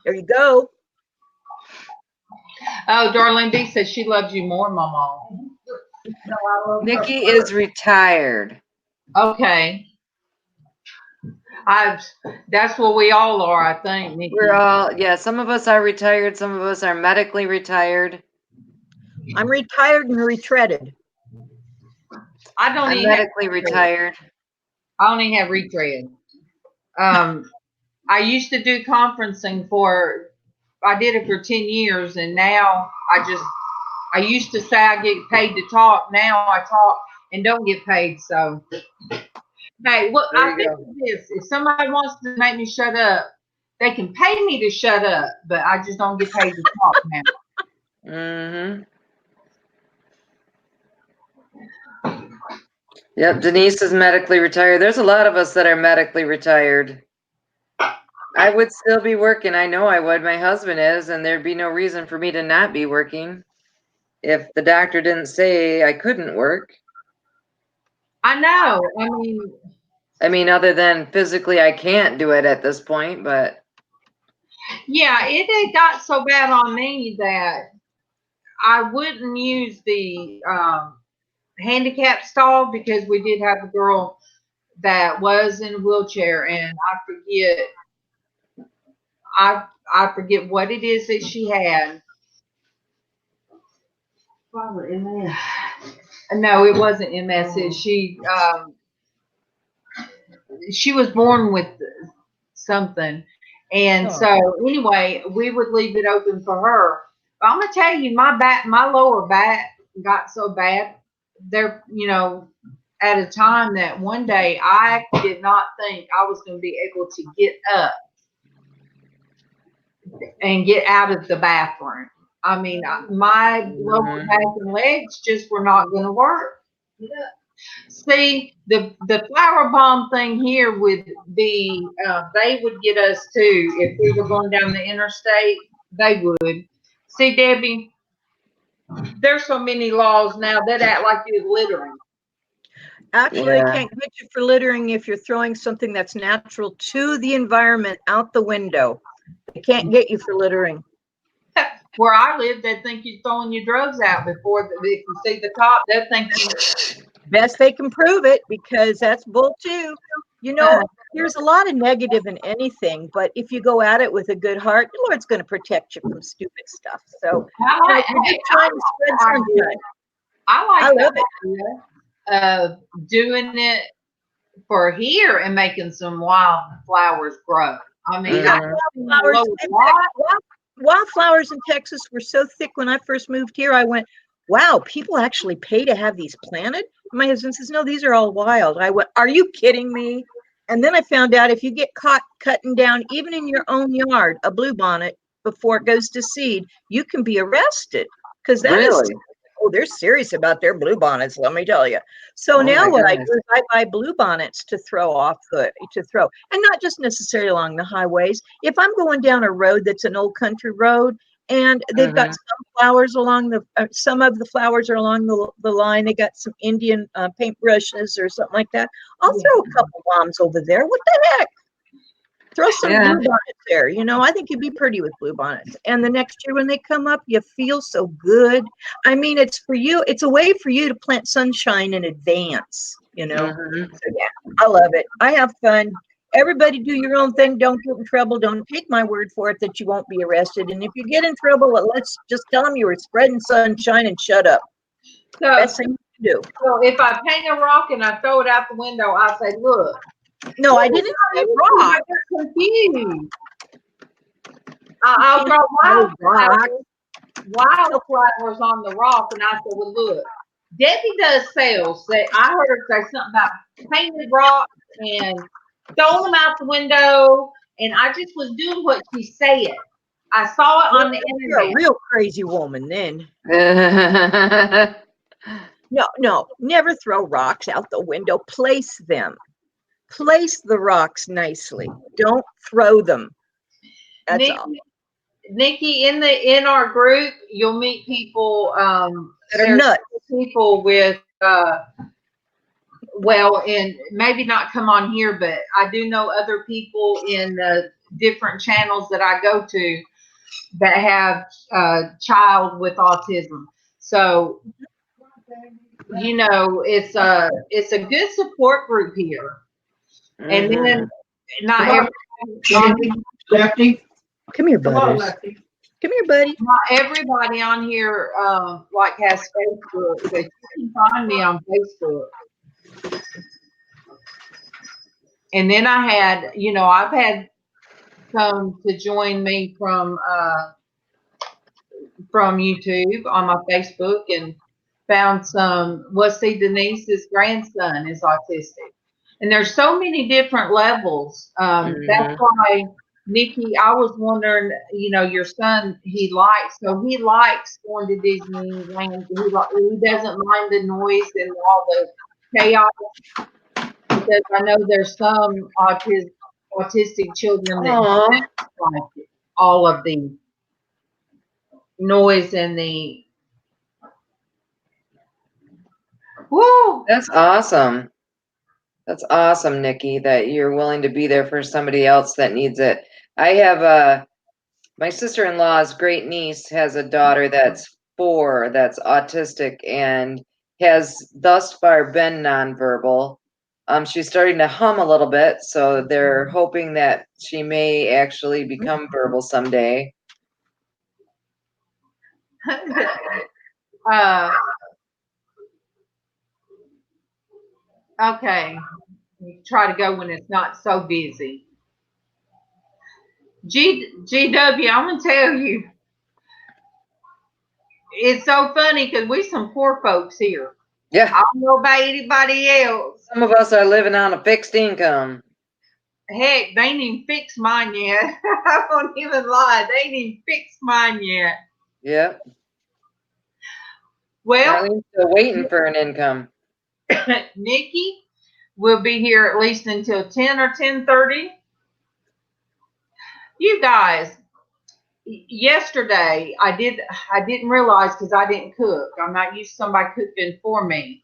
[SPEAKER 3] There you go.
[SPEAKER 1] Oh, Darlene B says she loves you more, Mama.
[SPEAKER 2] Nikki is retired.
[SPEAKER 1] Okay. That's what we all are, I think, Nikki.
[SPEAKER 2] We're all, yeah, some of us are retired, some of us are medically retired.
[SPEAKER 3] I'm retired and retreaded.
[SPEAKER 2] I'm medically retired.
[SPEAKER 1] I only have retread. I used to do conferencing I did it for 10 years, and now I used to say I get paid to talk. Now I talk and don't get paid, so. Hey, look, I think this. If somebody wants to make me shut up, they can pay me to shut up, but I just don't get paid to talk now.
[SPEAKER 2] Mm-hmm. Yep, Denise is medically retired. There's a lot of us that are medically retired. I would still be working. I know I would. My husband is, and there'd be no reason for me to not be working if the doctor didn't say I couldn't work.
[SPEAKER 1] I know.
[SPEAKER 2] I mean, other than physically, I can't do it at this point, but.
[SPEAKER 1] Yeah, it got so bad on me that I wouldn't use the handicap stall, because we did have a girl that was in a wheelchair, and I forget what it is that she had. No, it wasn't MS. She was born with something. And so anyway, we would leave it open for her. But I'm gonna tell you, my lower back got so bad there, at a time that one day I did not think I was going to be able to get up and get out of the bathroom. I mean, my lower back and legs just were not going to work. See, the flower bomb thing here would be, they would get us too. If we were going down the interstate, they would. See, Debbie, there's so many laws now that act like you're littering.
[SPEAKER 3] Actually, they can't get you for littering if you're throwing something that's natural to the environment out the window. They can't get you for littering.
[SPEAKER 1] Where I live, they think you're throwing your drugs out before if you see the cop, they think you.
[SPEAKER 3] Best they can prove it, because that's bull too. There's a lot of negative in anything, but if you go at it with a good heart, the Lord's going to protect you from stupid stuff. So I love it.
[SPEAKER 1] Of doing it for here and making some wildflowers grow. I mean,
[SPEAKER 3] wildflowers in Texas were so thick when I first moved here. I went, wow, people actually pay to have these planted? My husband says, no, these are all wild. I went, are you kidding me? And then I found out if you get caught cutting down, even in your own yard, a bluebonnet before it goes to seed, you can be arrested. Because that is, they're serious about their bluebonnets, let me tell you. So now what I do is I buy bluebonnets to throw, and not just necessarily along the highways. If I'm going down a road that's an old country road, and they've got some flowers along some of the flowers are along the line. They got some Indian paintbrushes or something like that. I'll throw a couple bombs over there. What the heck? Throw some bluebonnets there. I think you'd be pretty with bluebonnets. And the next year when they come up, you feel so good. I mean, it's for you. It's a way for you to plant sunshine in advance, So yeah, I love it. I have fun. Everybody do your own thing. Don't get in trouble. Don't take my word for it that you won't be arrested. And if you get in trouble, let's just tell them you were spreading sunshine and shut up.
[SPEAKER 1] So,
[SPEAKER 3] best thing to do.
[SPEAKER 1] So if I paint a rock and I throw it out the window, I say, look.
[SPEAKER 3] No, I didn't say rock.
[SPEAKER 1] I got confused. I'll draw wildflowers on the rock, and I said, well, look, DebbieDoesSales. I heard her say something about painted rocks and throwing them out the window, and I just was doing what she said. I saw it on the internet.
[SPEAKER 3] You're a real crazy woman then. No, never throw rocks out the window. Place them. Place the rocks nicely. Don't throw them. That's all.
[SPEAKER 1] Nikki, in our group, you'll meet people
[SPEAKER 3] that are nuts.
[SPEAKER 1] People with and maybe not come on here, but I do know other people in the different channels that I go to that have a child with autism. So it's a good support group here. And then not
[SPEAKER 3] Lefty. Come here, buddy. Come here, buddy.
[SPEAKER 1] Not everybody on here has Facebook, but you can find me on Facebook. And then I had, I've had some to join me from YouTube on my Facebook, and found some. Denise's grandson is autistic, and there's so many different levels. That's why, Nikki, I was wondering, your son, he likes going to Disneyland. He doesn't mind the noise and all the chaos, because I know there's some autistic children that don't like it, all of the noise and the. Woo!
[SPEAKER 2] That's awesome. That's awesome, Nikki, that you're willing to be there for somebody else that needs it. I have my sister-in-law's great niece has a daughter that's 4 that's autistic and has thus far been nonverbal. She's starting to hum a little bit, so they're hoping that she may actually become verbal someday.
[SPEAKER 1] Okay. Try to go when it's not so busy. GW, I'm gonna tell you, it's so funny because we some poor folks here.
[SPEAKER 2] Yeah.
[SPEAKER 1] I don't know about anybody else.
[SPEAKER 2] Some of us are living on a fixed income.
[SPEAKER 1] Heck, they ain't even fixed mine yet. I won't even lie. They ain't even fixed mine yet.
[SPEAKER 2] Yep.
[SPEAKER 1] Well,
[SPEAKER 2] Darlene's still waiting for an income.
[SPEAKER 1] Nikki will be here at least until 10 or 10:30. You guys, yesterday I didn't realize because I didn't cook. I'm not used to somebody cooking for me.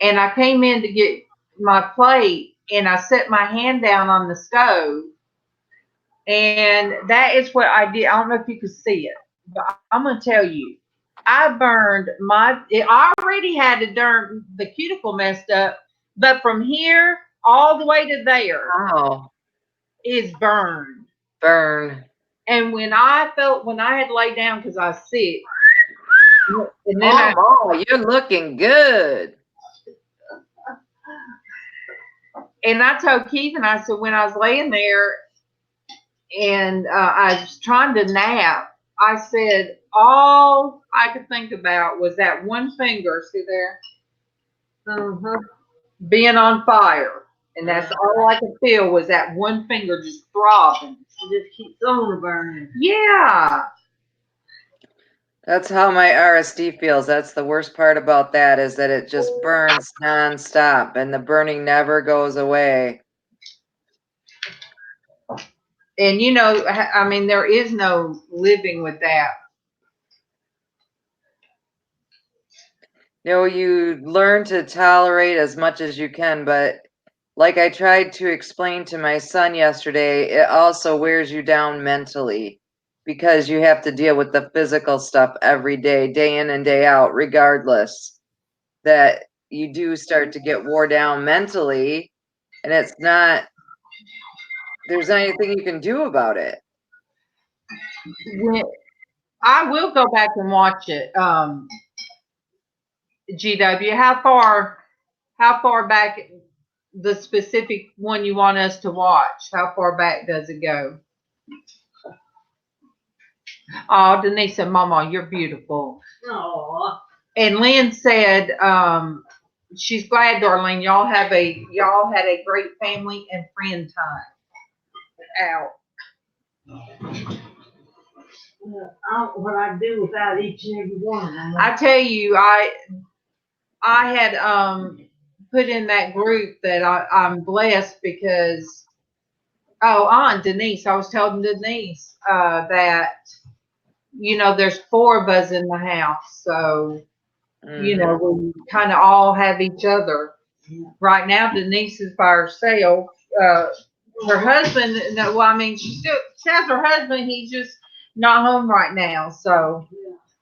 [SPEAKER 1] And I came in to get my plate and I set my hand down on the stove. And that is what I did. I don't know if you could see it, but I'm going to tell you, I burned I already had the cuticle messed up, but from here all the way to there is burned.
[SPEAKER 2] Burn.
[SPEAKER 1] And when I had laid down because I was sick, and then
[SPEAKER 2] you're looking good.
[SPEAKER 1] And I told Keith, and I said, when I was laying there and I was trying to nap, I said, all I could think about was that one finger, see there, being on fire. And that's all I could feel was that one finger just throbbing. It just keeps on burning. Yeah.
[SPEAKER 2] That's how my RSD feels. That's the worst part about that is that it just burns nonstop and the burning never goes away.
[SPEAKER 1] And you know, I mean, there is no living with that.
[SPEAKER 2] You know, you learn to tolerate as much as you can, but like I tried to explain to my son yesterday, it also wears you down mentally because you have to deal with the physical stuff every day, day in and day out, regardless. That you do start to get wore down mentally, and there's not anything you can do about it.
[SPEAKER 1] I will go back and watch it. GW, how far back the specific one you want us to watch? How far back does it go? Oh, Denise said, "MawMaw, you're beautiful." Aww. And Lynn said, she's glad, Darlene, y'all had a great family and friend time out. What I do without each and every one of them. I tell you, I had put in that group that I'm blessed because Aunt Denise, I was telling Denise that you know there's 4 of us in the house, so you know we kind of all have each other. Right now, Denise is by herself. Her husband, no, well, I mean, she has her husband. He's just not home right now. So,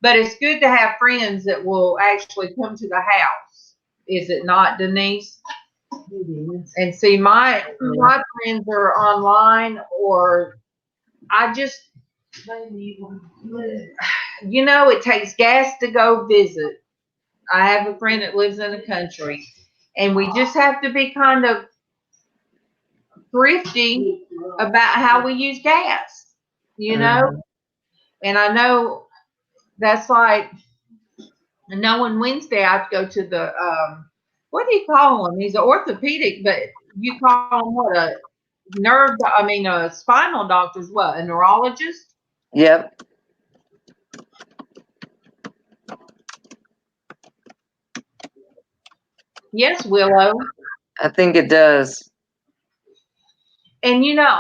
[SPEAKER 1] but it's good to have friends that will actually come to the house. Is it not, Denise? It is. And see, my friends are online, or I just, you know, it takes gas to go visit. I have a friend that lives in the country, and we just have to be kind of thrifty about how we use gas, you know? And I know that's like, knowing Wednesday I have to go to the, what do you call him? He's an orthopedic, but you call him what, a spinal doctor's what, a neurologist?
[SPEAKER 2] Yep.
[SPEAKER 1] Yes, Willow.
[SPEAKER 2] I think it does.
[SPEAKER 1] And you know,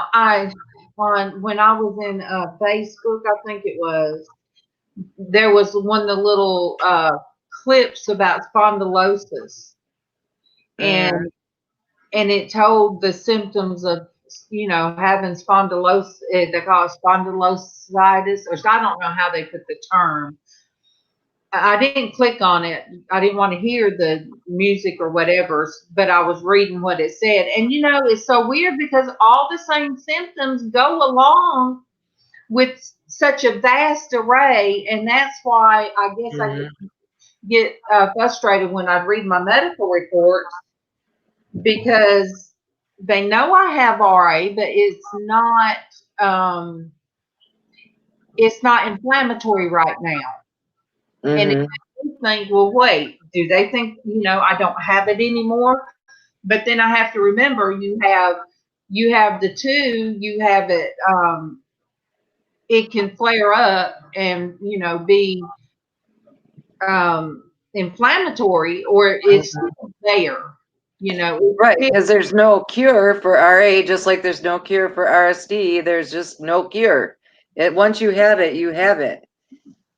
[SPEAKER 1] when I was in Facebook, I think it was, there was one of the little clips about spondylosis, and it told the symptoms of, you know, having spondylosis. They call it spondylositis, or I don't know how they put the term. I didn't click on it. I didn't want to hear the music or whatever, but I was reading what it said. And, you know, it's so weird because all the same symptoms go along with such a vast array. And that's why I guess I get frustrated when I read my medical reports, because they know I have RA, but it's not inflammatory right now. And if you think, well, wait, do they think, I don't have it anymore? But then I have to remember you have the two, you have it, it can flare up and, be inflammatory, or it's there,
[SPEAKER 2] Right, because there's no cure for RA, just like there's no cure for RSD. There's just no cure. Once you have it, you have it.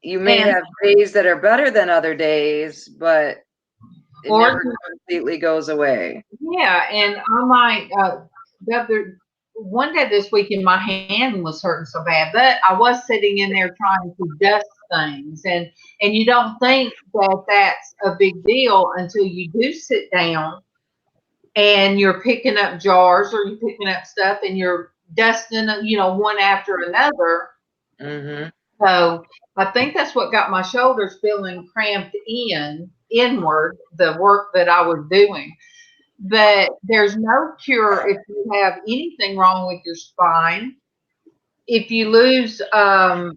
[SPEAKER 2] You may have days that are better than other days, but it never completely goes away.
[SPEAKER 1] Yeah, and I'm like, one day this weekend, my hand was hurting so bad, but I was sitting in there trying to dust things, and you don't think that that's a big deal until you do sit down and you're picking up jars or you're picking up stuff and you're dusting, one after another. So I think that's what got my shoulders feeling cramped inward, the work that I was doing. But there's no cure if you have anything wrong with your spine. If you lose any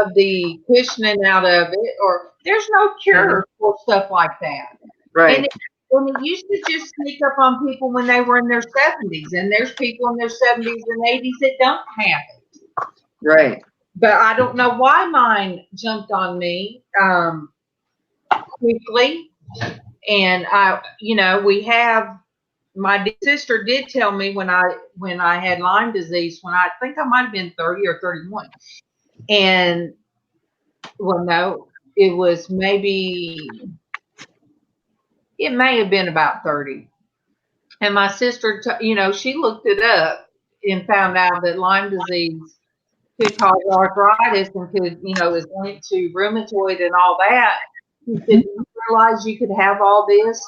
[SPEAKER 1] of the cushioning out of it, or there's no cure for stuff like that.
[SPEAKER 2] Right.
[SPEAKER 1] And it used to just sneak up on people when they were in their 70s, and there's people in their 70s and 80s that don't have it.
[SPEAKER 2] Right.
[SPEAKER 1] But I don't know why mine jumped on me quickly. And we have, my sister did tell me when I had Lyme disease, when I think I might have been 30 or 31. And well, no, it was it may have been about 30. And my sister, she looked it up and found out that Lyme disease could cause arthritis and could, is linked to rheumatoid and all that. She said, "Do you realize you could have all this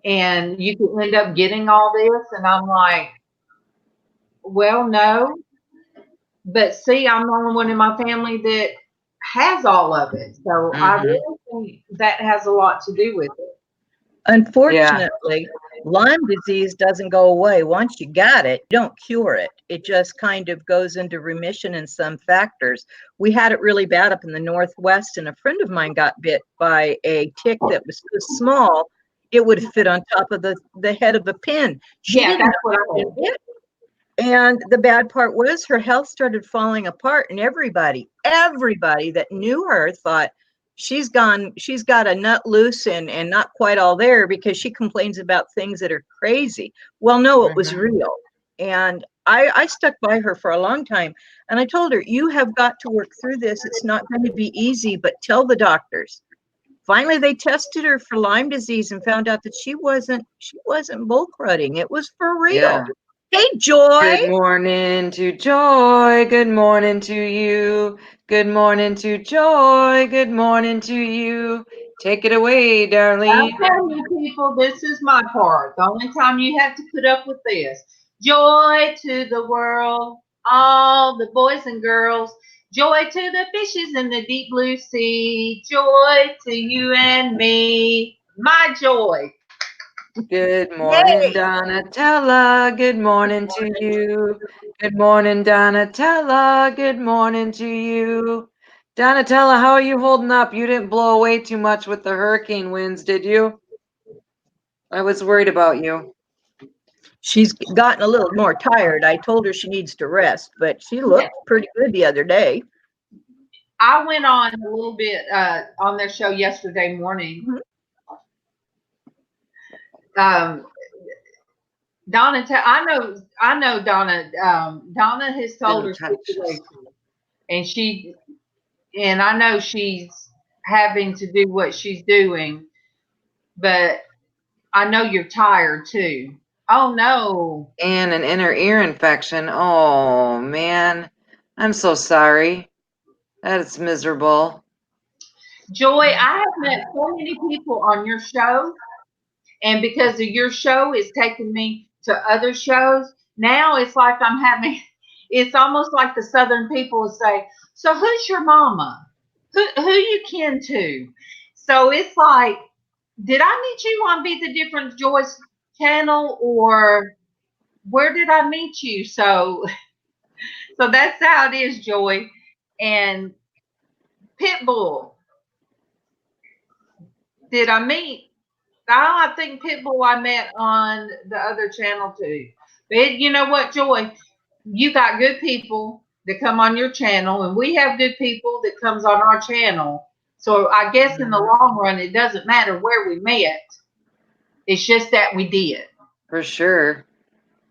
[SPEAKER 1] and you could end up getting all this?" And I'm like, well, no. But see, I'm the only one in my family that has all of it. So I really think that has a lot to do with it.
[SPEAKER 3] Unfortunately, Lyme disease doesn't go away. Once you got it, you don't cure it. It just kind of goes into remission in some factors. We had it really bad up in the Northwest, and a friend of mine got bit by a tick that was so small, it would fit on top of the head of a pin. She didn't
[SPEAKER 1] that's what I
[SPEAKER 3] did. And the bad part was her health started falling apart, and everybody that knew her thought she's got a nut loose and not quite all there, because she complains about things that are crazy. Well, no, it was real. And I stuck by her for a long time, and I told her, you have got to work through this. It's not going to be easy, but tell the doctors. Finally, they tested her for Lyme disease and found out that she wasn't bull cruding. It was for real.
[SPEAKER 2] Yeah.
[SPEAKER 3] Hey, Joy.
[SPEAKER 2] Good morning to Joy. Good morning to you. Good morning to Joy. Good morning to you. Take it away, darling.
[SPEAKER 1] I'll tell you, people, this is my part. The only time you have to put up with this. Joy to the world, all the boys and girls. Joy to the fishes in the deep blue sea. Joy to you and me. My joy.
[SPEAKER 2] Good morning, Donatella. Good morning to you. Good morning, Donatella. Good morning to you. Donatella, how are you holding up? You didn't blow away too much with the hurricane winds, did you? I was worried about you.
[SPEAKER 3] She's gotten a little more tired. I told her she needs to rest, but she looked pretty good the other day.
[SPEAKER 1] I went on a little bit on their show yesterday morning. Donna, I know Donna. Donna has told her situation, and I know she's having to do what she's doing, but I know you're tired too. Oh no!
[SPEAKER 2] And an inner ear infection. Oh man, I'm so sorry. That's miserable.
[SPEAKER 1] Joy, I have met so many people on your show, and because of your show, it's taken me to other shows. Now it's like I'm having. It's almost like the Southern people will say, "So who's your mama? Who you kin to?" So it's like, did I meet you on Be the Difference, Joyce? channel, or where did I meet you? So that's how it is, Joy. And Pitbull, did I meet? I think Pitbull I met on the other channel too. But you know what, Joy? You got good people that come on your channel, and we have good people that comes on our channel. So I guess in the long run, it doesn't matter where we met. It's just that we did.
[SPEAKER 2] For sure.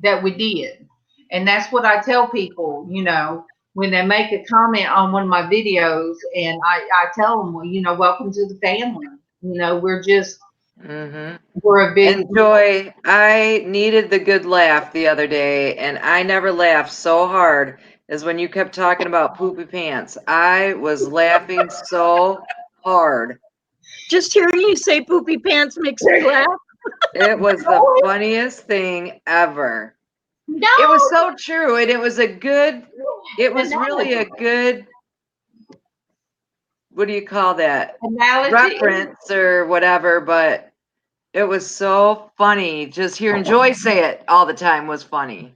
[SPEAKER 1] That we did. And that's what I tell people, you know, when they make a comment on one of my videos, and I tell them, well, you know, welcome to the family. You know, we're just, we're a big.
[SPEAKER 2] And Joy, I needed the good laugh the other day, and I never laughed so hard as when you kept talking about poopy pants. I was laughing so hard.
[SPEAKER 3] Just hearing you say poopy pants makes me laugh.
[SPEAKER 2] It was the funniest thing ever.
[SPEAKER 1] No.
[SPEAKER 2] It was so true, and it was a good, it was really a good, what do you call that?
[SPEAKER 1] Analogy.
[SPEAKER 2] Reference or whatever, but it was so funny. Just hearing Joy say it all the time was funny.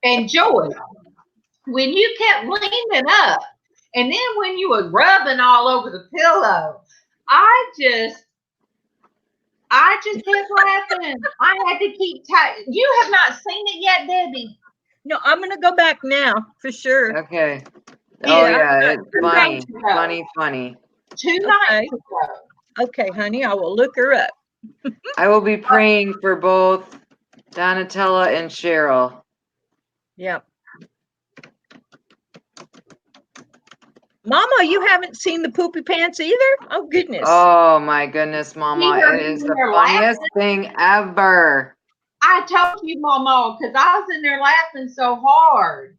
[SPEAKER 1] And Joy, when you kept leaning up, and then when you were rubbing all over the pillow, I just kept laughing. I had to keep tight. You have not seen it yet, Debbie?
[SPEAKER 3] No, I'm going to go back now for sure.
[SPEAKER 2] Okay. Oh yeah, it's funny.
[SPEAKER 1] 2 nights ago.
[SPEAKER 3] Okay, honey, I will look her up.
[SPEAKER 2] I will be praying for both Donatella and Cheryl.
[SPEAKER 3] Yep. Mama, you haven't seen the poopy pants either? Oh, goodness.
[SPEAKER 2] Oh, my goodness, MawMaw. It is the funniest thing ever.
[SPEAKER 1] I told you, MawMaw, because I was in there laughing so hard.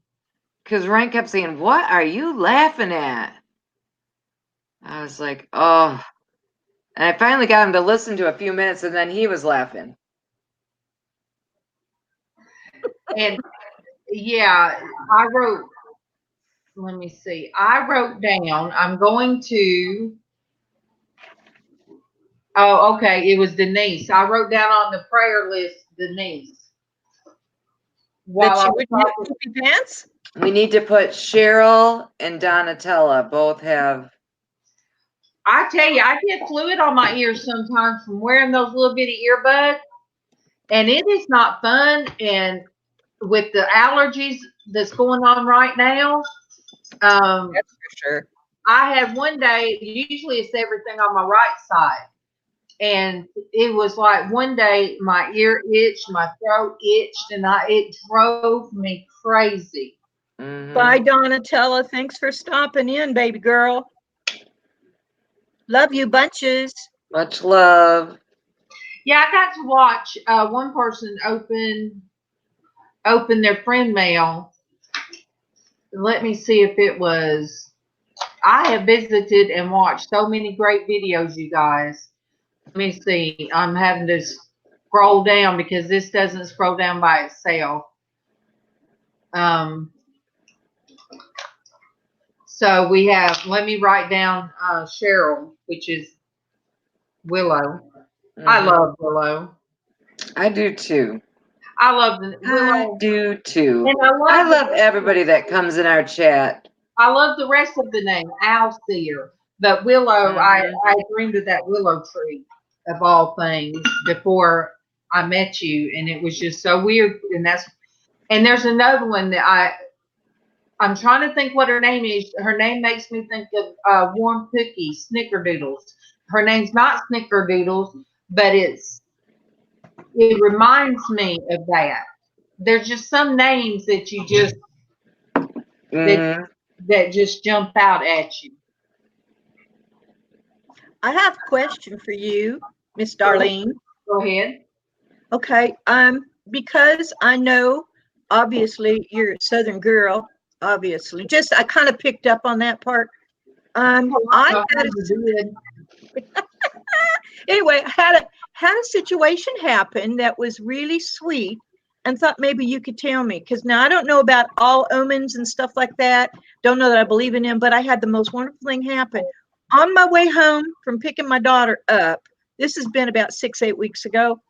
[SPEAKER 2] Because Ryan kept saying, what are you laughing at? I was like, oh. And I finally got him to listen to a few minutes, and then he was laughing.
[SPEAKER 1] And, yeah, I wrote, let me see. I wrote down, I'm going to, oh, okay, it was Denise. I wrote down on the prayer list, Denise.
[SPEAKER 3] That you would have poopy pants?
[SPEAKER 2] We need to put Cheryl and Donatella both have.
[SPEAKER 1] I tell you, I get fluid on my ears sometimes from wearing those little bitty earbuds, and it is not fun. And with the allergies that's going on right now,
[SPEAKER 3] that's for sure.
[SPEAKER 1] I had one day, usually it's everything on my right side. And it was like one day my ear itched, my throat itched, and it drove me crazy.
[SPEAKER 3] Bye, Donatella. Thanks for stopping in, baby girl. Love you bunches.
[SPEAKER 2] Much love.
[SPEAKER 1] Yeah, I got to watch one person open their friend mail. Let me see if it was. I have visited and watched so many great videos, you guys. Let me see. I'm having to scroll down because this doesn't scroll down by itself. So we have, let me write down Cheryl, which is Willow. I love Willow.
[SPEAKER 2] I do too.
[SPEAKER 1] I love Willow.
[SPEAKER 2] I do too.
[SPEAKER 1] And
[SPEAKER 2] I love everybody that comes in our chat.
[SPEAKER 1] I love the rest of the name, Alseer. But Willow, I dreamed of that willow tree of all things before I met you, and it was just so weird. And there's another one that I'm trying to think what her name is. Her name makes me think of warm cookies, Snickerdoodles. Her name's not Snickerdoodles, but it reminds me of that. There's just some names that you just that just jump out at you.
[SPEAKER 3] I have a question for you, Miss Darlene.
[SPEAKER 1] Go ahead.
[SPEAKER 3] Okay. Because I know, obviously, you're a Southern girl. Obviously, I kind of picked up on that part. I had a situation happen that was really sweet, and thought maybe you could tell me, because now I don't know about all omens and stuff like that. Don't know that I believe in them, but I had the most wonderful thing happen on my way home from picking my daughter up. This has been about 6-8 weeks ago.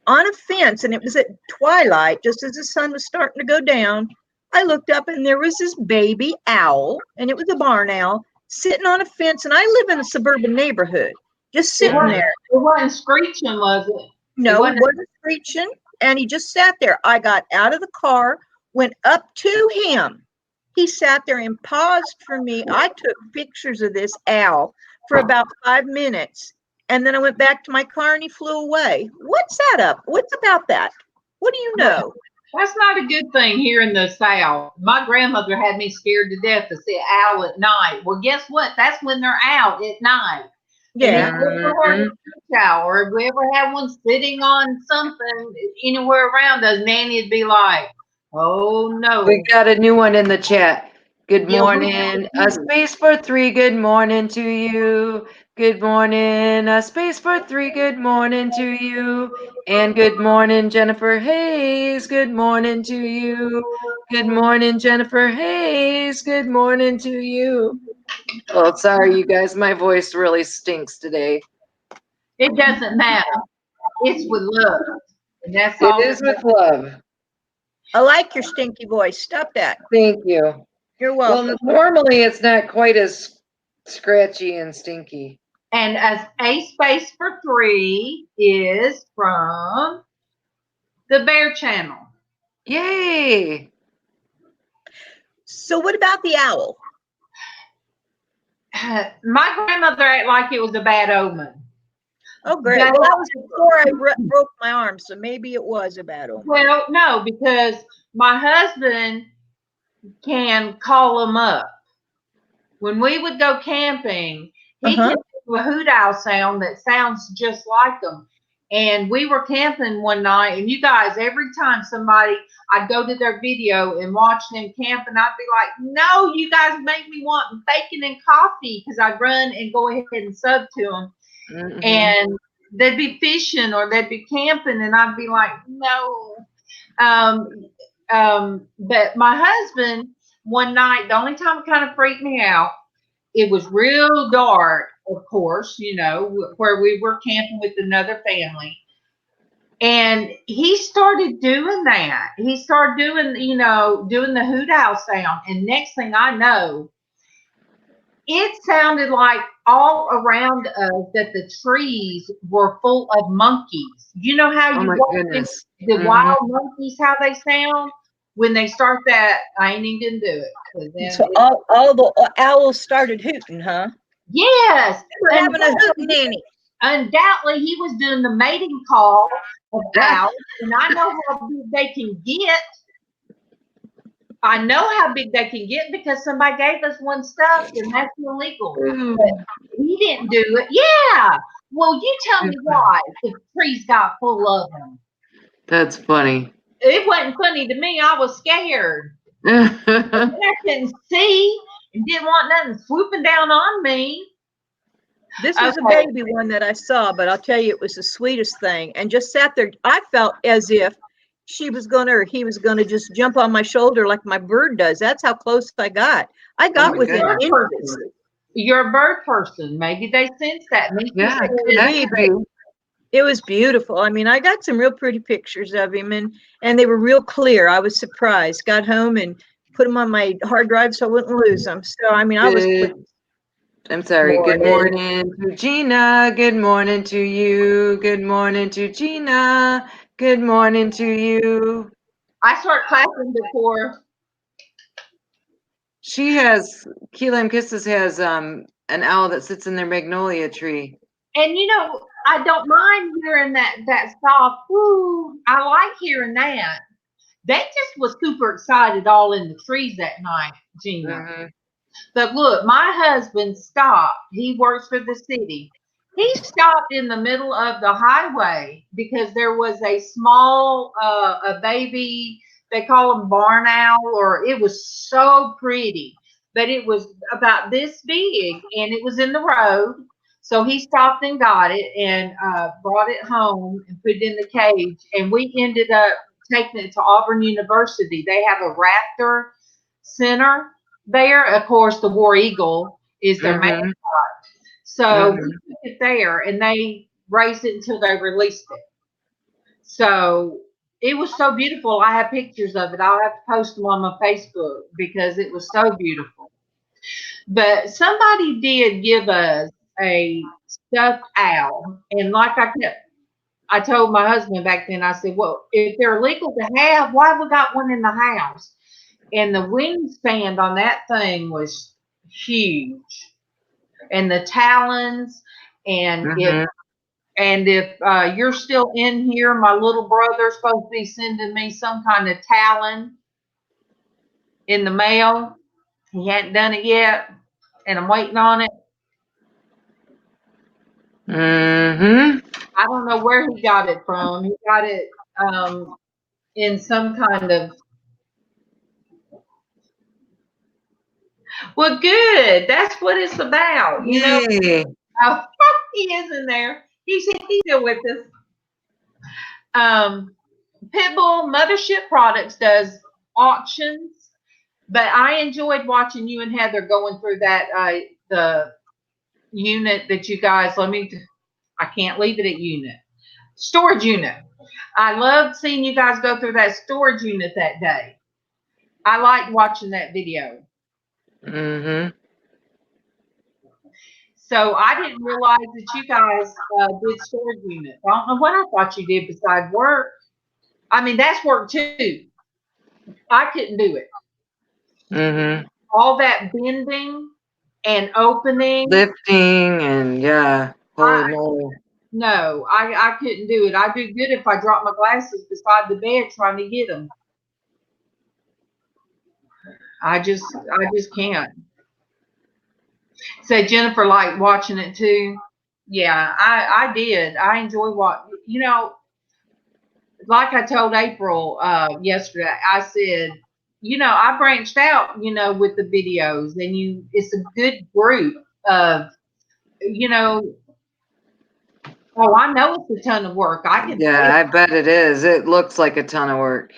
[SPEAKER 3] on a fence, and it was at twilight, just as the sun was starting to go down. I looked up and there was this baby owl, and it was a barn owl, sitting on a fence. And I live in a suburban neighborhood, just sitting there.
[SPEAKER 1] It wasn't screeching, was it?
[SPEAKER 3] No, it wasn't screeching. And he just sat there. I got out of the car, went up to him. He sat there and paused for me. I took pictures of this owl for about 5 minutes. And then I went back to my car and he flew away. What's that up? What's about that? What do you know?
[SPEAKER 1] That's not a good thing here in the South. My grandmother had me scared to death to see an owl at night. Well, guess what? That's when they're out at night.
[SPEAKER 3] Yeah.
[SPEAKER 1] And if we ever had a shower, if we ever had one sitting on something anywhere around us, Nanny'd be like, oh no.
[SPEAKER 2] We got a new one in the chat. Good morning. A space for 3. Good morning to you. Good morning. A space for 3. Good morning to you. And good morning, Jennifer Hayes. Good morning to you. Good morning, Jennifer Hayes. Good morning to you. Oh, sorry, you guys. My voice really stinks today.
[SPEAKER 1] It doesn't matter. It's with love. And that's all.
[SPEAKER 2] It is with love.
[SPEAKER 3] I like your stinky voice. Stop that.
[SPEAKER 2] Thank you.
[SPEAKER 3] You're welcome.
[SPEAKER 2] Well, normally it's not quite as scratchy and stinky.
[SPEAKER 1] And as a space for 3 is from the Bear Channel.
[SPEAKER 2] Yay!
[SPEAKER 3] So what about the owl?
[SPEAKER 1] My grandmother acted like it was a bad omen.
[SPEAKER 3] Oh, great. Well, that was before I broke my arm, so maybe it was a bad omen.
[SPEAKER 1] Well, no, because my husband can call them up. When we would go camping, he can do a hoot owl sound that sounds just like them. And we were camping one night, and you guys, every time I'd go to their video and watch them camp, and I'd be like, no, you guys make me want bacon and coffee, because I'd run and go ahead and sub to them. Mm-hmm. And they'd be fishing or they'd be camping, and I'd be like, no. But my husband, one night, the only time it kind of freaked me out, it was real dark, of course, you know, where we were camping with another family. And he started doing that. He started doing, doing the hoot owl sound. And next thing I know, it sounded like all around us that the trees were full of monkeys. You know how you walk in the wild monkeys, how they sound? When they start that, I ain't even gonna do it.
[SPEAKER 3] So all the owls started hooting, huh?
[SPEAKER 1] Yes.
[SPEAKER 3] We're having a hoot nanny.
[SPEAKER 1] Undoubtedly, he was doing the mating call of owls, and I know how big they can get. I know how big they can get because somebody gave us one stuffed, and that's illegal. But he didn't do it. Yeah. Well, you tell me why the trees got full of them.
[SPEAKER 2] That's funny.
[SPEAKER 1] It wasn't funny to me. I was scared. I couldn't see and didn't want nothing swooping down on me.
[SPEAKER 3] This was a baby one that I saw, but I'll tell you, it was the sweetest thing. And just sat there. I felt as if he was gonna just jump on my shoulder like my bird does. That's how close I got. I got within inches.
[SPEAKER 1] You're a bird person. Maybe they sense that.
[SPEAKER 2] Yeah,
[SPEAKER 3] it was beautiful. I mean, I got some real pretty pictures of him, and they were real clear. I was surprised. Got home and put them on my hard drive so I wouldn't lose them. So, I mean, I was pleased.
[SPEAKER 2] I'm sorry. Good morning to Geanna. Good morning to you. Good morning to Geanna. Good morning to you.
[SPEAKER 1] I start clapping before.
[SPEAKER 2] She has, Key Lime Kisses has an owl that sits in their magnolia tree.
[SPEAKER 1] And I don't mind hearing that soft whoo. I like hearing that. They just was super excited all in the trees that night, Geanna. Mm-hmm. But look, my husband stopped. He works for the city. He stopped in the middle of the highway because there was a small, a baby, they call them barn owl, or it was so pretty, but it was about this big and it was in the road. So he stopped and got it and brought it home and put it in the cage. And we ended up taking it to Auburn University. They have a raptor center there. Of course, the war eagle is their mascot. So we took it there and they raised it until they released it. So it was so beautiful. I have pictures of it. I'll have to post them on my Facebook because it was so beautiful. But somebody did give us a stuffed owl. And like I told my husband back then, I said, well, if they're legal to have, why have we got one in the house? And the wingspan on that thing was huge. And the talons, and if you're still in here, my little brother's supposed to be sending me some kind of talon in the mail. He hadn't done it yet, and I'm waiting on it. I don't know where he got it from. He got it in some kind of. Well, good. That's what it's about, you know. Oh, he is in there. He's here with us. Pitbull Mothership Products does auctions, but I enjoyed watching you and Heather going through that the unit that you guys. I can't leave it at unit. Storage unit. I loved seeing you guys go through that storage unit that day. I liked watching that video. So I didn't realize that you guys did storage units. I don't know what I thought you did besides work. I mean, that's work too. I couldn't do it. All that bending and opening.
[SPEAKER 2] Lifting and
[SPEAKER 1] No, I couldn't do it. I'd do good if I dropped my glasses beside the bed trying to get them. I just can't. So Jennifer liked watching it too. Yeah, I did. I enjoy like I told April yesterday, I said, I branched out, with the videos, and it's a good group of, oh, I know it's a ton of work.
[SPEAKER 2] I bet it is. It looks like a ton of work.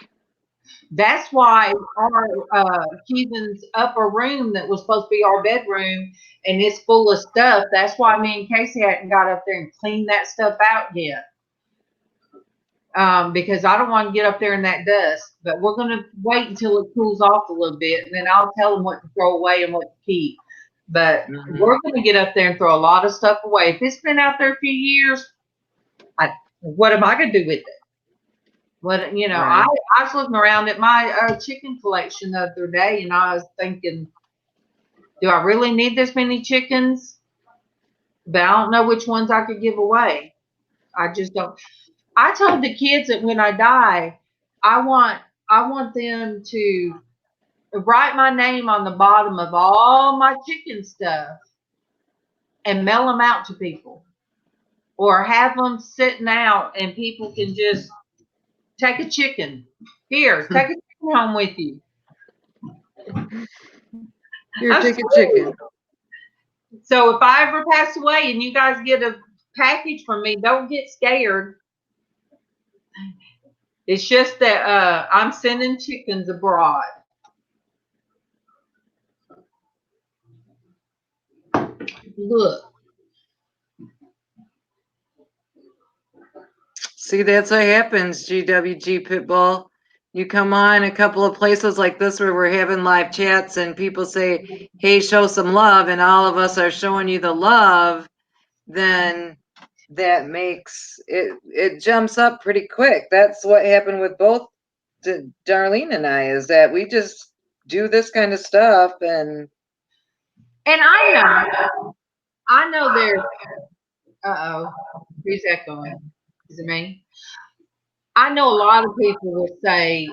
[SPEAKER 1] That's why our Keegan's upper room that was supposed to be our bedroom, and it's full of stuff. That's why me and Casey hadn't got up there and cleaned that stuff out yet. Because I don't want to get up there in that dust. But we're going to wait until it cools off a little bit, and then I'll tell them what to throw away and what to keep. But we're going to get up there and throw a lot of stuff away. If it's been out there a few years, what am I going to do with it? I was looking around at my chicken collection the other day, and I was thinking, do I really need this many chickens? But I don't know which ones I could give away. I just don't. I told the kids that when I die, I want them to write my name on the bottom of all my chicken stuff and mail them out to people, or have them sitting out and people can just take a chicken. Here, take a chicken home with you.
[SPEAKER 2] Here, take a chicken.
[SPEAKER 1] So if I ever pass away and you guys get a package from me, don't get scared. It's just that I'm sending chickens abroad. Look.
[SPEAKER 2] See, that's what happens, GWG Pitbull. You come on a couple of places like this where we're having live chats and people say, hey, show some love, and all of us are showing you the love, then that makes it jumps up pretty quick. That's what happened with both Darlene and I, is that we just do this kind of stuff. And
[SPEAKER 1] I know there's, who's that going? Is it me? I know a lot of people will say,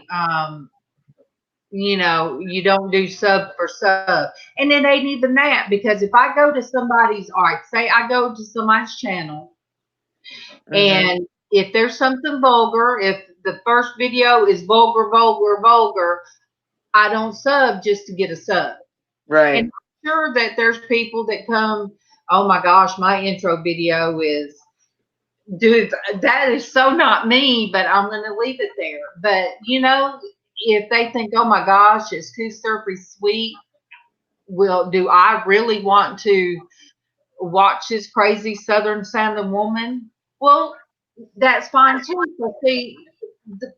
[SPEAKER 1] you don't do sub for sub. And it ain't even that, because if I go to somebody's, say I go to somebody's channel, and if there's something vulgar, if the first video is vulgar, I don't sub just to get a sub.
[SPEAKER 2] Right.
[SPEAKER 1] And I'm sure that there's people that come, oh my gosh, my intro video is, dude, that is so not me, but I'm going to leave it there. But, if they think, oh my gosh, it's too surfy sweet, do I really want to watch this crazy Southern sounding woman? Well, that's fine too. So see,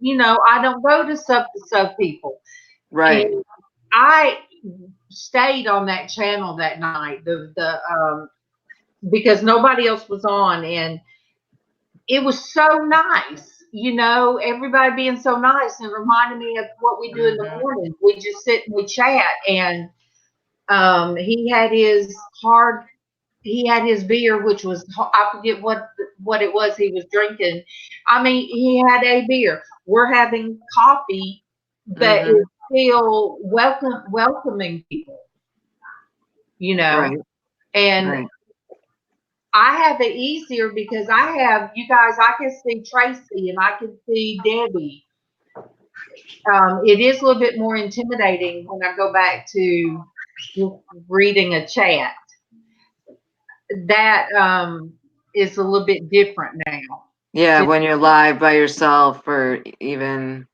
[SPEAKER 1] I don't go to sub people.
[SPEAKER 2] Right.
[SPEAKER 1] And I stayed on that channel that night, because nobody else was on, and it was so nice. Everybody being so nice, and reminding me of what we do in the morning. We just sit and we chat, and he had his beer, which was, I forget what it was he was drinking. I mean, he had a beer. We're having coffee, but it's still welcoming people,
[SPEAKER 2] Right.
[SPEAKER 1] and
[SPEAKER 2] Right.
[SPEAKER 1] I have it easier because I have you guys. I can see Traci and I can see Debbie. It is a little bit more intimidating when I go back to just reading a chat. That is a little bit different now.
[SPEAKER 2] Yeah, when you're live by yourself, or even.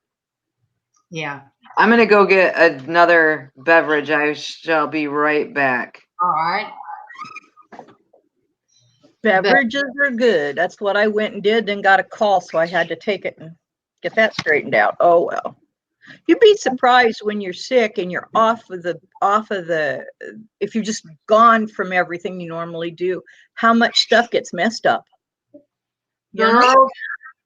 [SPEAKER 1] Yeah.
[SPEAKER 2] I'm gonna go get another beverage. I shall be right back.
[SPEAKER 1] All right.
[SPEAKER 3] Beverages are good. That's what I went and did, then got a call, so I had to take it and get that straightened out. Oh well. You'd be surprised when you're sick and you're off of the if you're just gone from everything you normally do, how much stuff gets messed up.
[SPEAKER 1] Girl,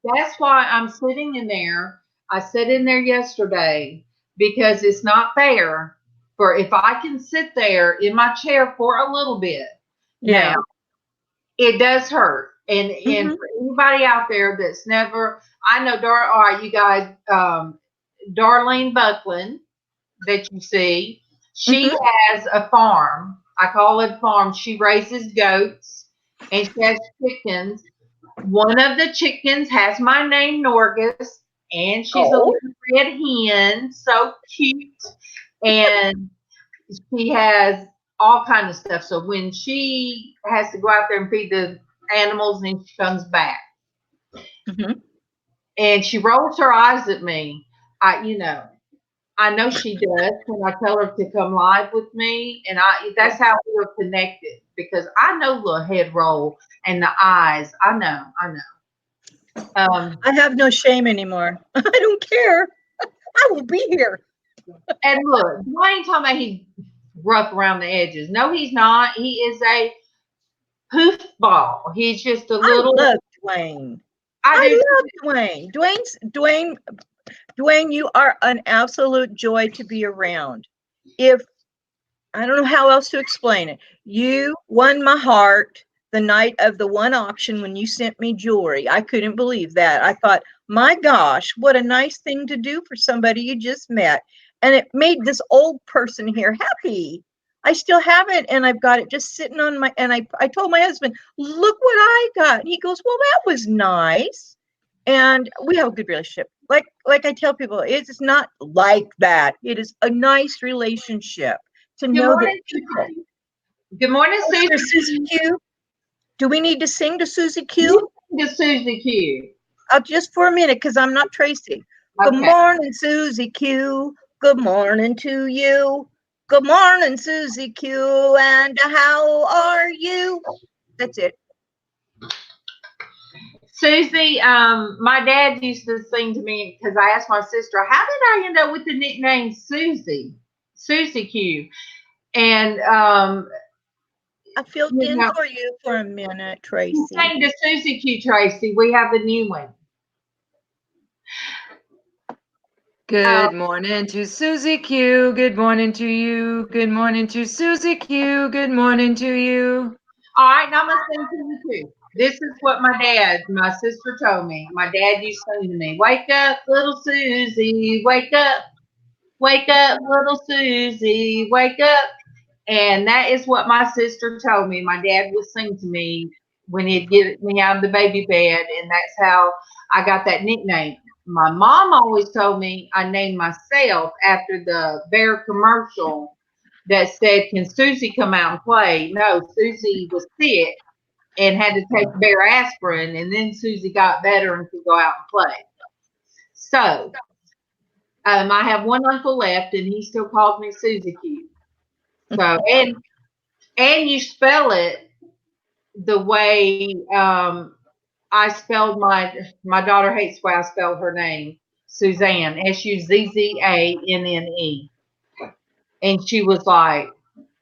[SPEAKER 1] that's why I'm sitting in there. I sat in there yesterday because it's not fair for if I can sit there in my chair for a little bit.
[SPEAKER 3] Yeah.
[SPEAKER 1] Now, it does hurt. And for anybody out there that's never, I know, all right, you guys, Darlene Buckland that you see, she has a farm. I call it a farm. She raises goats and she has chickens. One of the chickens has my name, Norgus, and she's a little red hen, so cute. And she has all kinds of stuff. So when she has to go out there and feed the animals, then she comes back. And she rolls her eyes at me. I know she does when I tell her to come live with me, and that's how we're connected, because I know the head roll and the eyes. I know.
[SPEAKER 3] I have no shame anymore. I don't care. I will be here.
[SPEAKER 1] And look, I ain't talking about he's rough around the edges. No, he's not. He is a hoofball. He's just a little.
[SPEAKER 3] I love Dwayne.
[SPEAKER 1] I
[SPEAKER 3] love Dwayne. Dwayne, you are an absolute joy to be around. I don't know how else to explain it. You won my heart the night of the one auction when you sent me jewelry. I couldn't believe that. I thought, my gosh, what a nice thing to do for somebody you just met. And it made this old person here happy. I still have it, and I've got it just sitting on my, and I told my husband, look what I got. And he goes, well, that was nice. And we have a good relationship. Like I tell people, it's not like that. It is a nice relationship to know that people.
[SPEAKER 1] Good morning, Susie.
[SPEAKER 3] Susie Q. Do we need to sing to Susie Q?
[SPEAKER 1] To Susie Q.
[SPEAKER 3] Just for a minute, because I'm not Tracy. Okay. Good morning, Susie Q. Good morning to you. Good morning, Susie Q. And how are you? That's it.
[SPEAKER 1] Susie, my dad used to sing to me because I asked my sister, how did I end up with the nickname Susie Q? And
[SPEAKER 3] I filled in for you for a minute, Tracy.
[SPEAKER 1] Sing to Susie Q, Tracy. We have a new one.
[SPEAKER 2] Good morning to Susie Q. Good morning to you. Good morning to Susie Q. Good morning to you.
[SPEAKER 1] All right, now I'm going to sing to you too. This is what my sister told me. My dad used to sing to me, wake up, little Susie, wake up, little Susie, wake up. And that is what my sister told me. My dad would sing to me when he'd get me out of the baby bed, and that's how I got that nickname. My mom always told me I named myself after the Bear commercial that said, can Susie come out and play? No, Susie was sick and had to take Bear aspirin, and then Susie got better and could go out and play. So I have one uncle left, and he still calls me Susie Q. So, and you spell it the way I spelled my daughter hates the way I spelled her name, Suzanne, Suzanne. And she was like,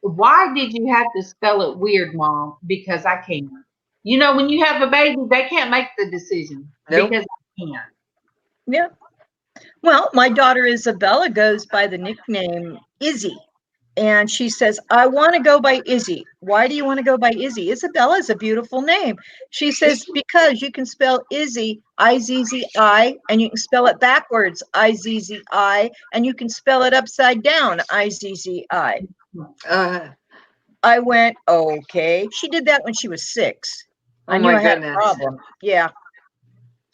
[SPEAKER 1] why did you have to spell it weird, Mom? Because I can't. You know, when you have a baby, they can't make the decision because I can't.
[SPEAKER 3] Yeah. Well, my daughter Isabella goes by the nickname Izzy. And she says, I want to go by Izzy. Why do you want to go by Izzy? Isabella is a beautiful name. She says, because you can spell Izzy, I-Z-Z-I, and you can spell it backwards, I-Z-Z-I, and you can spell it upside down, I-Z-Z-I. I went, okay. She did that when she was 6. I knew I had a problem. Yeah.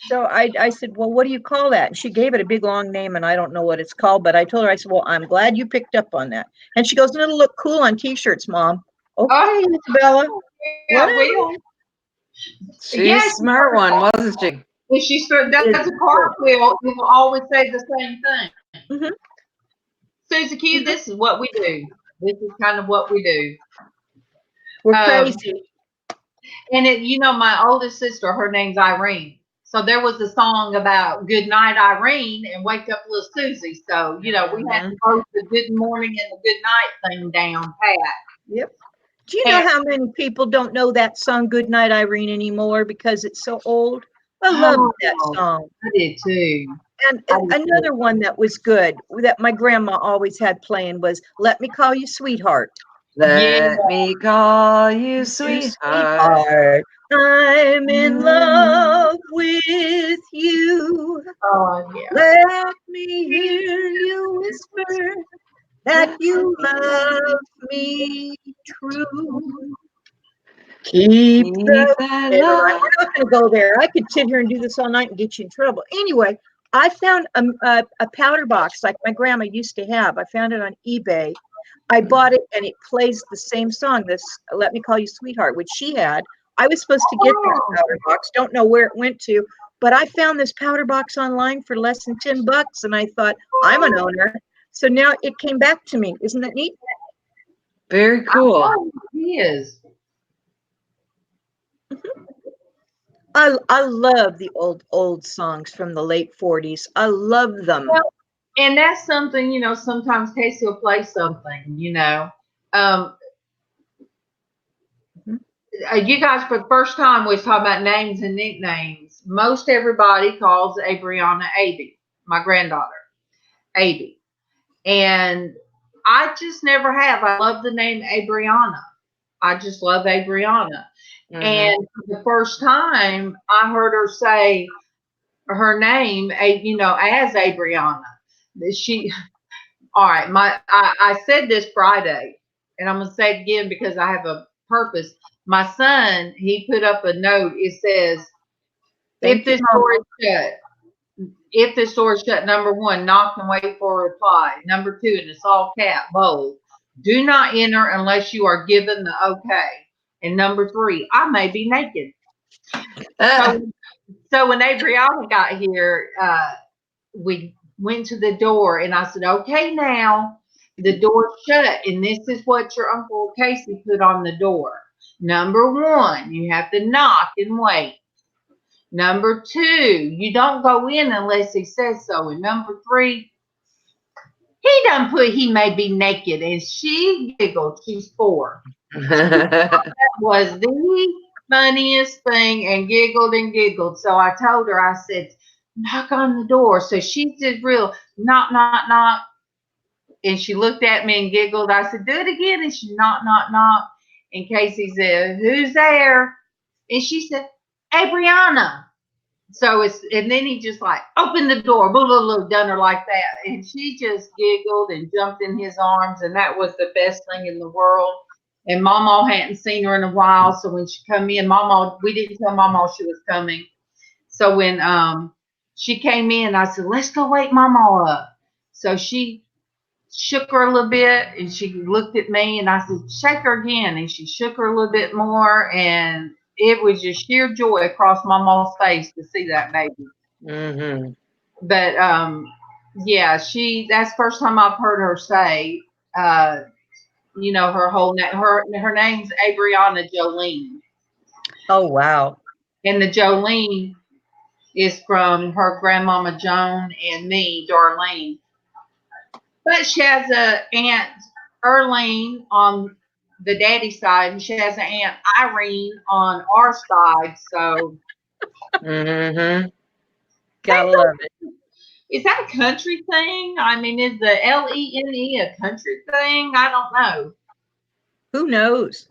[SPEAKER 3] So I said, well, what do you call that? And she gave it a big long name, and I don't know what it's called, but I told her, I said, well, I'm glad you picked up on that. And she goes, and it'll look cool on T-shirts, Mom. Okay, Isabella.
[SPEAKER 1] Yeah, well,
[SPEAKER 2] she's a smart one, wasn't she?
[SPEAKER 1] If she does a cartwheel, it will always say the same thing.
[SPEAKER 3] Mm-hmm.
[SPEAKER 1] Susie Q, this is what we do. This is kind of what we do.
[SPEAKER 3] We're crazy.
[SPEAKER 1] And you know, my oldest sister, her name's Irene. So there was a song about good night, Irene, and wake up little Susie. So, you know, we had to both the good morning and the good night thing down pat.
[SPEAKER 3] Yep. Do you know how many people don't know that song, Good Night, Irene, anymore because it's so old? I love that song.
[SPEAKER 1] I did too.
[SPEAKER 3] And another one that was good that my grandma always had playing was Let Me Call You Sweetheart.
[SPEAKER 2] Let me call you sweetheart.
[SPEAKER 3] I'm in love with you.
[SPEAKER 1] Oh, yeah.
[SPEAKER 3] Let me hear you whisper that you love me true. Keep that love. We're not going to go there. I could sit here and do this all night and get you in trouble. Anyway, I found a powder box like my grandma used to have. I found it on eBay. I bought it, and it plays the same song, this Let Me Call You Sweetheart, which she had. I was supposed to get this powder box. Don't know where it went to, but I found this powder box online for less than $10, and I thought, I'm an owner. So now it came back to me. Isn't that neat?
[SPEAKER 2] Very cool.
[SPEAKER 1] It is.
[SPEAKER 3] I love the old songs from the late 40s. I love them.
[SPEAKER 1] Well, and that's something, you know, sometimes Casey will play something, you know. You guys, for the first time, we was talking about names and nicknames. Most everybody calls Abriana Abby, my granddaughter, Abby. And I just never have. I love the name Abriana. I just love Abriana. And the first time I heard her say her name, you know, as Abriana, all right, I said this Friday, and I'm going to say it again because I have a purpose. My son, he put up a note. It says, if this door is shut, number 1, knock and wait for a reply. Number 2, and it's all cap, bold, do not enter unless you are given the okay. And number 3, I may be naked. So when Abriana got here, we went to the door, and I said, okay, now the door's shut, and this is what your Uncle Casey put on the door. Number 1, you have to knock and wait. Number 2, you don't go in unless he says so. And number 3, he done put he may be naked, and she giggled. She's 4. That was the funniest thing, and giggled and giggled. So I told her, I said, knock on the door. So she did real knock, knock, knock. And she looked at me and giggled. I said, do it again. And she knock, knock, knock. And Casey said, who's there? And she said, Abriana. So and then he just like opened the door, blah, blah, blah, done her like that. And she just giggled and jumped in his arms. And that was the best thing in the world. And MawMaw hadn't seen her in a while. So when she come in, MawMaw, we didn't tell MawMaw she was coming. So when she came in, I said, let's go wake MawMaw up. So she shook her a little bit, and she looked at me, and I said, shake her again. And she shook her a little bit more, and it was just sheer joy across MawMaw's face to see that baby. But yeah, that's the first time I've heard her say, you know, her whole name. Her name's Abriana Jolene.
[SPEAKER 3] Oh wow!
[SPEAKER 1] And the Jolene is from her grandmama Joan and me, Darlene. But she has a aunt Erlene on the daddy side, and she has an aunt Irene on our side. So
[SPEAKER 2] Mm-hmm.
[SPEAKER 3] Gotta love it.
[SPEAKER 1] is that a country thing? I mean, is the Lene a country thing? I don't know.
[SPEAKER 3] Who knows?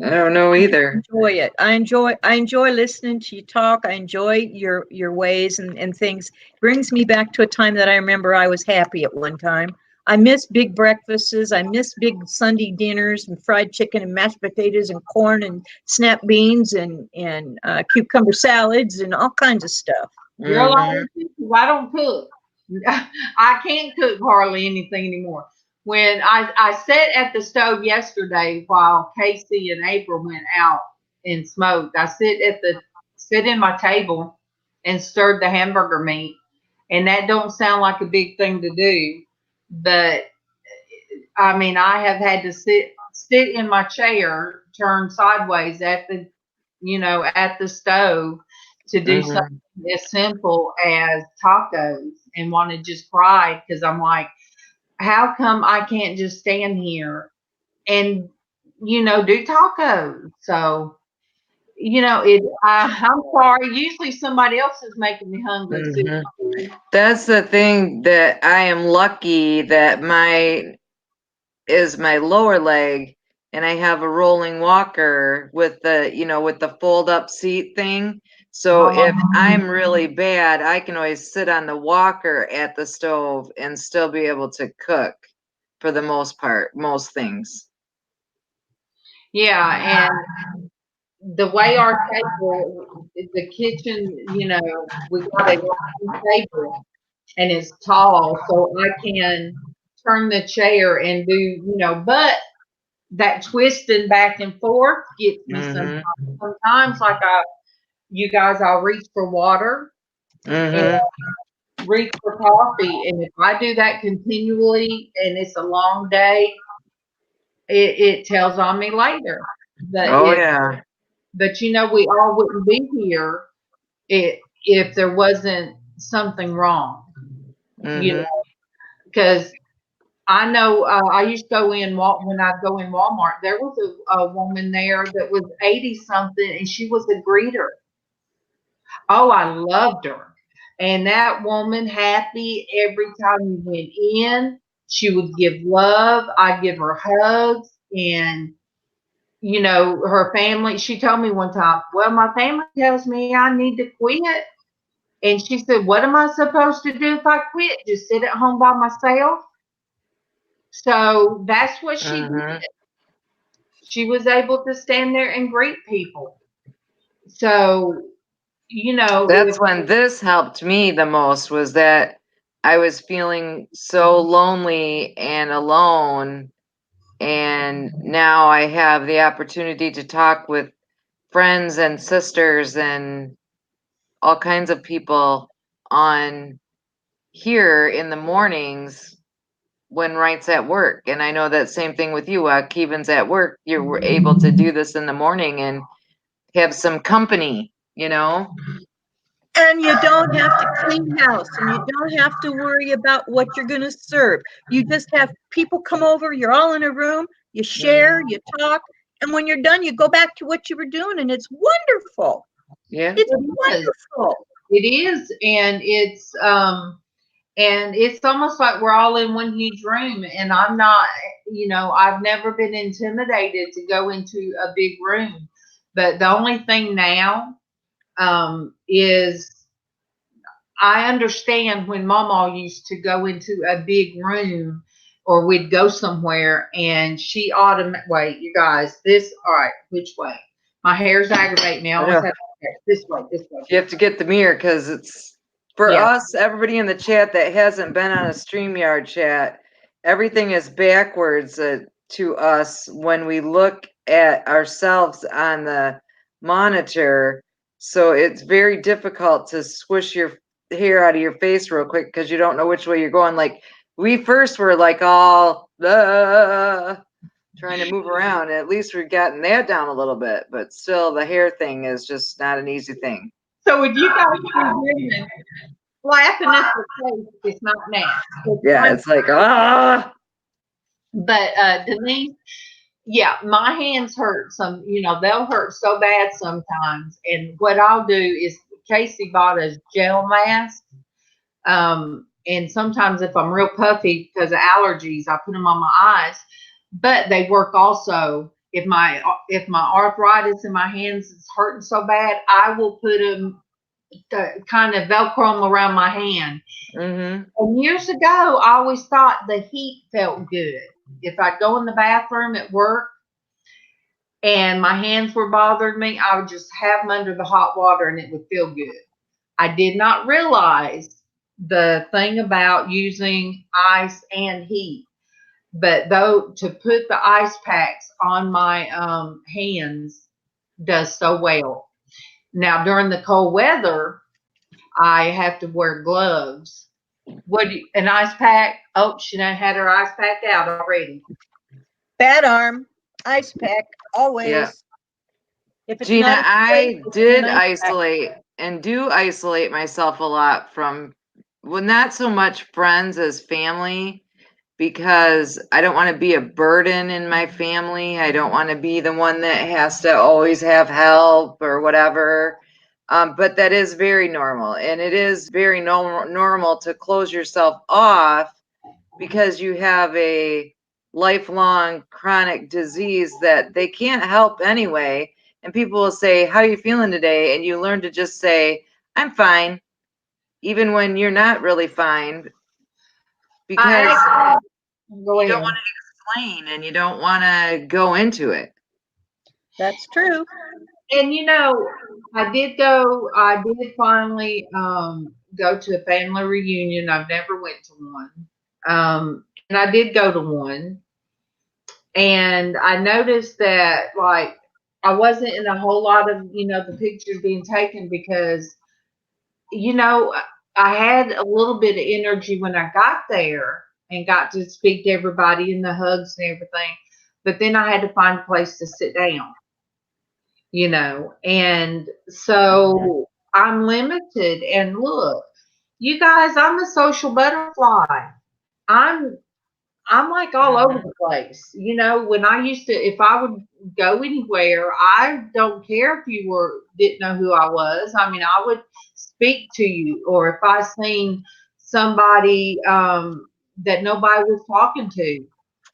[SPEAKER 2] I don't know either.
[SPEAKER 3] Enjoy it. I enjoy listening to you talk. I enjoy your ways and things. Brings me back to a time that I remember I was happy at one time. I miss big breakfasts. I miss big Sunday dinners and fried chicken and mashed potatoes and corn and snap beans and cucumber salads and all kinds of stuff.
[SPEAKER 1] Girl,
[SPEAKER 2] Mm-hmm.
[SPEAKER 1] I don't cook. I can't cook hardly anything anymore. When I sat at the stove yesterday while Casey and April went out and smoked, I sit in my table and stirred the hamburger meat. And that don't sound like a big thing to do, but I mean I have had to sit in my chair, turn sideways at the stove to do
[SPEAKER 2] Mm-hmm.
[SPEAKER 1] something as simple as tacos and want to just cry because I'm like, how come I can't just stand here and do tacos? So I'm sorry. Usually somebody else is making me hungry.
[SPEAKER 2] Mm-hmm. That's the thing, that I am lucky that my lower leg, and I have a rolling walker with the fold up seat thing. So if I'm really bad, I can always sit on the walker at the stove and still be able to cook for the most part, most things.
[SPEAKER 1] Yeah, and the way our table, the kitchen, we got a long table and it's tall, so I can turn the chair and but that twisting back and forth gets me sometimes.
[SPEAKER 2] Mm-hmm.
[SPEAKER 1] Sometimes, like you guys, I'll reach for water and
[SPEAKER 2] Mm-hmm.
[SPEAKER 1] reach for coffee, and if I do that continually and it's a long day, it tells on me later. But
[SPEAKER 2] Oh yeah.
[SPEAKER 1] we all wouldn't be here if there wasn't something wrong,
[SPEAKER 2] Mm-hmm.
[SPEAKER 1] because I know I used to go when I go in Walmart. There was a woman there that was 80 something, and she was a greeter. Oh, I loved her, and that woman happy every time you went in. She would give love. I'd give her hugs, and her family. She told me one time, "Well, my family tells me I need to quit." And she said, "What am I supposed to do if I quit? Just sit at home by myself?" So that's what she did.
[SPEAKER 2] Mm-hmm.
[SPEAKER 1] She was able to stand there and greet people. So,
[SPEAKER 2] That's when this helped me the most, was that I was feeling so lonely and alone, and now I have the opportunity to talk with friends and sisters and all kinds of people on here in the mornings when Wright's at work. And I know that same thing with you, Kevin's at work. You were able to do this in the morning and have some company,
[SPEAKER 3] And you don't have to clean house, and you don't have to worry about what you're going to serve. You just have people come over, you're all in a room, you share, you talk, and when you're done, you go back to what you were doing, and it's wonderful.
[SPEAKER 2] Yeah.
[SPEAKER 3] It's wonderful.
[SPEAKER 1] it is, and it's almost like we're all in one huge room, and I'm not, I've never been intimidated to go into a big room. But the only thing now is I understand when MawMaw used to go into a big room or we'd go somewhere and she wait, you guys, all right, which way? My hair's aggravating me. I always have to this way.
[SPEAKER 2] You have to get the mirror, because it's for
[SPEAKER 3] Yeah.
[SPEAKER 2] us, everybody in the chat that hasn't been on a StreamYard chat, everything is backwards to us when we look at ourselves on the monitor. So it's very difficult to squish your hair out of your face real quick because you don't know which way you're going. Like, we first were like all, trying to move around. At least we've gotten that down a little bit, but still the hair thing is just not an easy thing.
[SPEAKER 1] So if you guys see women laughing at the face, it's not nasty.
[SPEAKER 2] Yeah, it's like, ah.
[SPEAKER 1] But Denise, yeah, my hands hurt some, they'll hurt so bad sometimes. And what I'll do is Casey bought a gel mask. And sometimes if I'm real puffy because of allergies, I put them on my eyes. But they work also. If my arthritis in my hands is hurting so bad, I will put them kind of Velcro them around my hand.
[SPEAKER 2] Mm-hmm.
[SPEAKER 1] And years ago, I always thought the heat felt good. If I'd go in the bathroom at work and my hands were bothering me, I would just have them under the hot water and it would feel good. I did not realize the thing about using ice and heat. But though to put the ice packs on my hands does so well. Now during the cold weather, I have to wear gloves. An ice pack? Oh, she done had her ice pack out already.
[SPEAKER 3] Bad arm, ice pack, always.
[SPEAKER 2] Yeah.
[SPEAKER 3] If it's
[SPEAKER 2] Geanna,
[SPEAKER 3] not
[SPEAKER 2] I did isolate and do isolate myself a lot from, well, not so much friends as family, because I don't want to be a burden in my family. I don't want to be the one that has to always have help or whatever. But that is very normal. And it is very normal to close yourself off because you have a lifelong chronic disease that they can't help anyway. And people will say, how are you feeling today? And you learn to just say, I'm fine, even when you're not really fine. Because you don't want to explain and you don't want to go into it.
[SPEAKER 3] That's true.
[SPEAKER 1] And I did finally go to a family reunion. I've never went to one. And I did go to one. And I noticed that like I wasn't in a whole lot of, the pictures being taken because, I had a little bit of energy when I got there and got to speak to everybody and the hugs and everything. But then I had to find a place to sit down, and so I'm limited. And look, you guys, I'm a social butterfly. I'm like all over the place. When I used to, if I would go anywhere, I don't care if you didn't know who I was. I mean, I would speak to you, or if I seen somebody that nobody was talking to,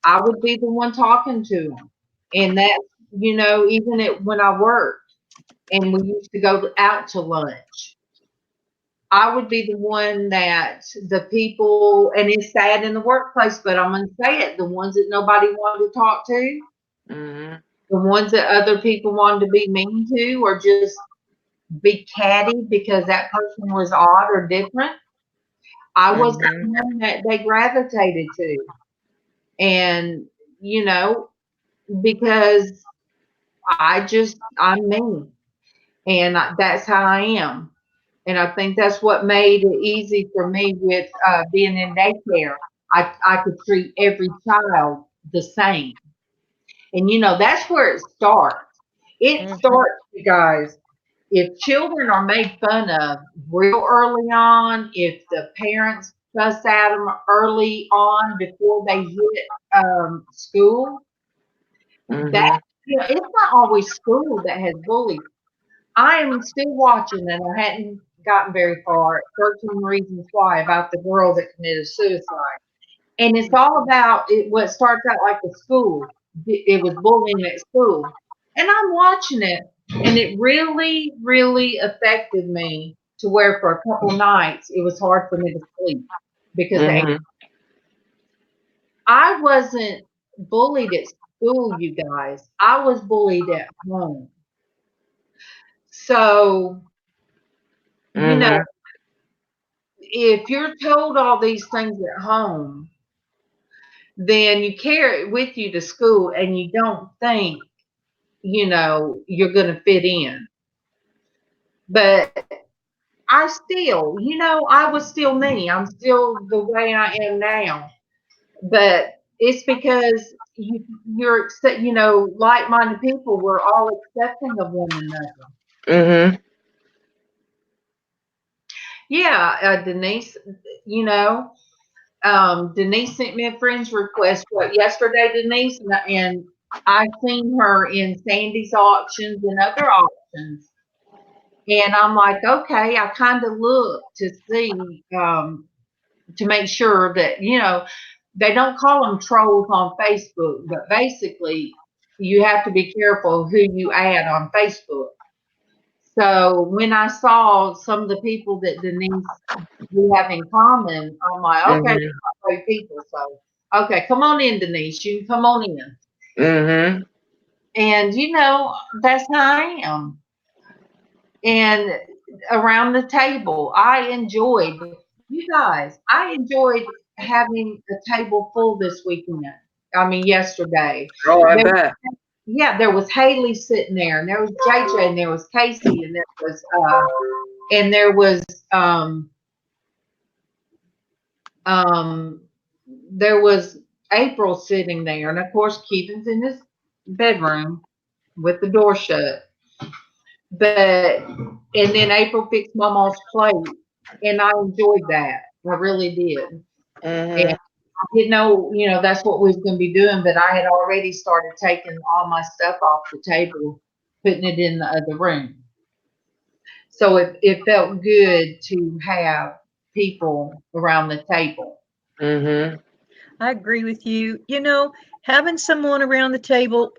[SPEAKER 1] I would be the one talking to them. And that's, even when I worked and we used to go out to lunch, I would be the one that the people, and it's sad in the workplace, but I'm going to say it, the ones that nobody wanted to talk to,
[SPEAKER 2] Mm-hmm.
[SPEAKER 1] the ones that other people wanted to be mean to or just be catty because that person was odd or different. I was the one that they gravitated to. And, because I'm me. And that's how I am. And I think that's what made it easy for me with being in daycare. I could treat every child the same. And, that's where it starts. It starts, you guys, if children are made fun of real early on, if the parents fuss at them early on before they hit school, that it's not always school that has bullied. I am still watching, and I hadn't gotten very far. 13 Reasons Why, about the girl that committed suicide, and it's all about it. What starts out like a school, it was bullying at school, and I'm watching it, and it really, really affected me to where for a couple nights it was hard for me to sleep because I wasn't bullied at school, you guys. I was bullied at home. So, if you're told all these things at home, then you carry it with you to school and you don't think, you're going to fit in. But I still, I was still me. I'm still the way I am now. But It's because you're like-minded people. We're all accepting of one another.
[SPEAKER 2] Mm-hmm.
[SPEAKER 1] Yeah, Denise, Denise sent me a friend's request yesterday, Denise, and I seen her in Sandy's auctions and other auctions. And I'm like, okay, I kind of look to see, to make sure that, they don't call them trolls on Facebook, but basically you have to be careful who you add on Facebook. So when I saw some of the people that Denise we have in common, I'm like, okay, they're not great people. So, okay, come on in, Denise. You can come on in.
[SPEAKER 2] Mm-hmm.
[SPEAKER 1] And that's how I am. And around the table, I enjoyed having a table full this weekend. I mean, yesterday.
[SPEAKER 2] Oh, I bet.
[SPEAKER 1] Yeah, there was Haley sitting there, and there was JJ, and there was Casey, and there was April sitting there, and of course Keegan's in his bedroom with the door shut. And then April fixed MawMaw's plate, and I enjoyed that. I really did.
[SPEAKER 2] Mm-hmm.
[SPEAKER 1] And I didn't know, that's what we was going to be doing, but I had already started taking all my stuff off the table, putting it in the other room. So it felt good to have people around the table.
[SPEAKER 2] Mm-hmm.
[SPEAKER 3] I agree with you. Having someone around the table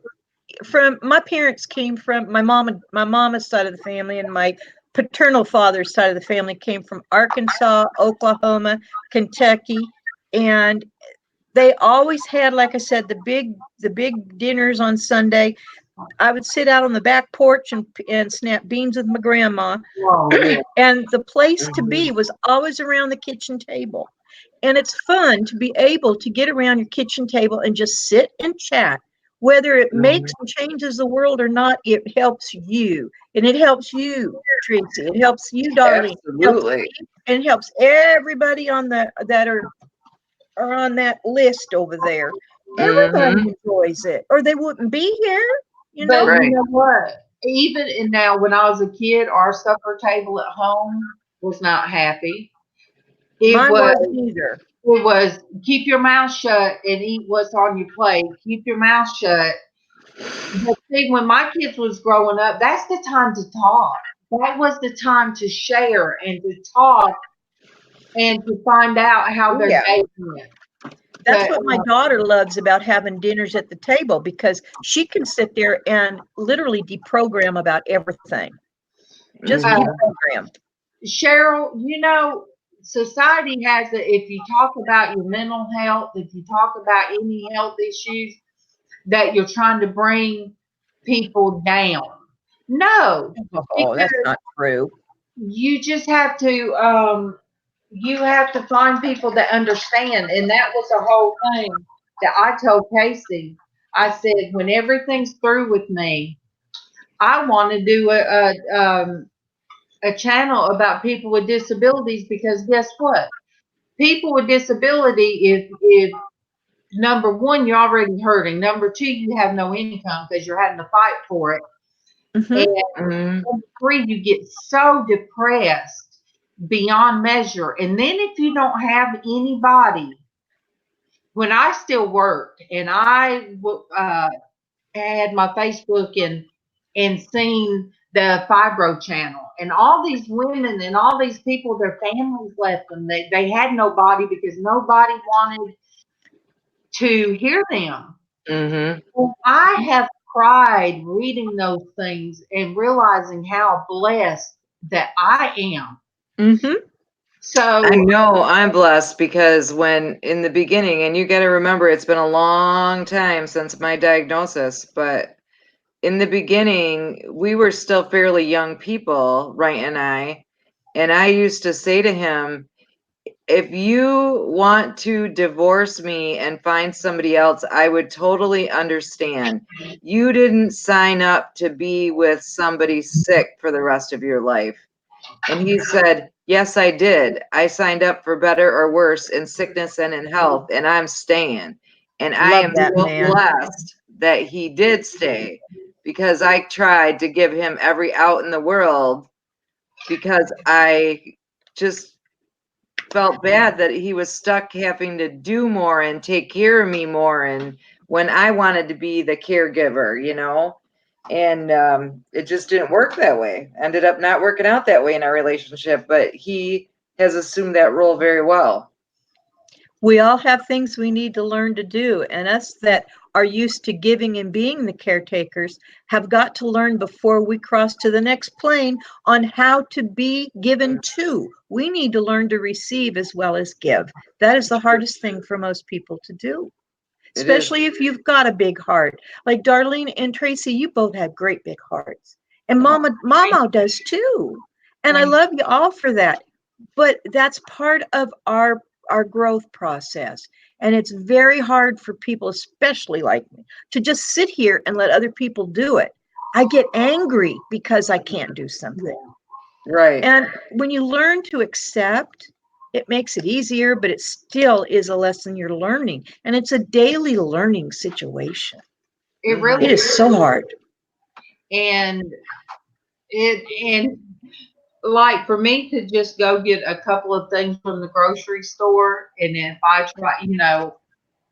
[SPEAKER 3] from my parents came from my mama's side of the family, and my paternal father's side of the family came from Arkansas, Oklahoma, Kentucky, and they always had, like I said, the big dinners on Sunday. I would sit out on the back porch and snap beans with my grandma.
[SPEAKER 1] Oh, yeah.
[SPEAKER 3] And the place to be was always around the kitchen table. And it's fun to be able to get around your kitchen table and just sit and chat. Whether it makes and changes the world or not, it helps you. And it helps you, Traci. It helps you, darling.
[SPEAKER 2] Absolutely.
[SPEAKER 3] And it helps everybody that are on that list over there. Everybody enjoys it, or they wouldn't be here.
[SPEAKER 1] But
[SPEAKER 2] Right.
[SPEAKER 1] you know what? Even now, when I was a kid, our supper table at home was not happy.
[SPEAKER 3] Mine wasn't either.
[SPEAKER 1] It was keep your mouth shut and eat what's on your plate. Keep your mouth shut. But see, when my kids was growing up, that's the time to talk. That was the time to share and to talk and to find out how their day went.
[SPEAKER 3] That's what my daughter loves about having dinners at the table, because she can sit there and literally deprogram about everything. Just deprogram.
[SPEAKER 1] Cheryl, society has it. If you talk about your mental health, if you talk about any health issues, that you're trying to bring people down. No.
[SPEAKER 3] Oh, that's not true.
[SPEAKER 1] You just have to find people that understand. And that was the whole thing that I told Casey. I said, when everything's through with me, I want to do a channel about people with disabilities, because guess what? People with disability, if number one, you're already hurting. Number two, you have no income because you're having to fight for it. And number three, you get so depressed beyond measure. And then if you don't have anybody, when I still worked and I had my Facebook and seen the fibro channel, and all these women and all these people, their families left them. They had nobody because nobody wanted to hear them. Well, I have cried reading those things and realizing how blessed that I am. So
[SPEAKER 2] I know I'm blessed, because when in the beginning, and you got to remember, it's been a long time since my diagnosis, but in the beginning, we were still fairly young people, Wright and I used to say to him, if you want to divorce me and find somebody else, I would totally understand. You didn't sign up to be with somebody sick for the rest of your life. And he said, yes, I did. I signed up for better or worse in sickness and in health, and I'm staying. And I
[SPEAKER 3] Love
[SPEAKER 2] am
[SPEAKER 3] that
[SPEAKER 2] so
[SPEAKER 3] man.
[SPEAKER 2] blessed that he did stay, because I tried to give him every out in the world, because I just felt bad that he was stuck having to do more and take care of me more, and when I wanted to be the caregiver, you know. And it just didn't work that way. Ended up not working out that way in our relationship, but he has assumed that role very well.
[SPEAKER 3] We all have things we need to learn to do, and us that are used to giving and being the caretakers have got to learn before we cross to the next plane on how to be given to. We need to learn to receive as well as give. That is the hardest thing for most people to do, especially if you've got a big heart. Like Darlene and Traci, you both have great big hearts, and MawMaw does too. And I love you all for that. But that's part of our growth process. And it's very hard for people, especially like me, to just sit here and let other people do it. I get angry because I can't do something.
[SPEAKER 2] Right.
[SPEAKER 3] And when you learn to accept, it makes it easier, but it still is a lesson you're learning. And it's a daily learning situation.
[SPEAKER 1] It really
[SPEAKER 3] It is so hard.
[SPEAKER 1] And like for me to just go get a couple of things from the grocery store, and if I try, you know,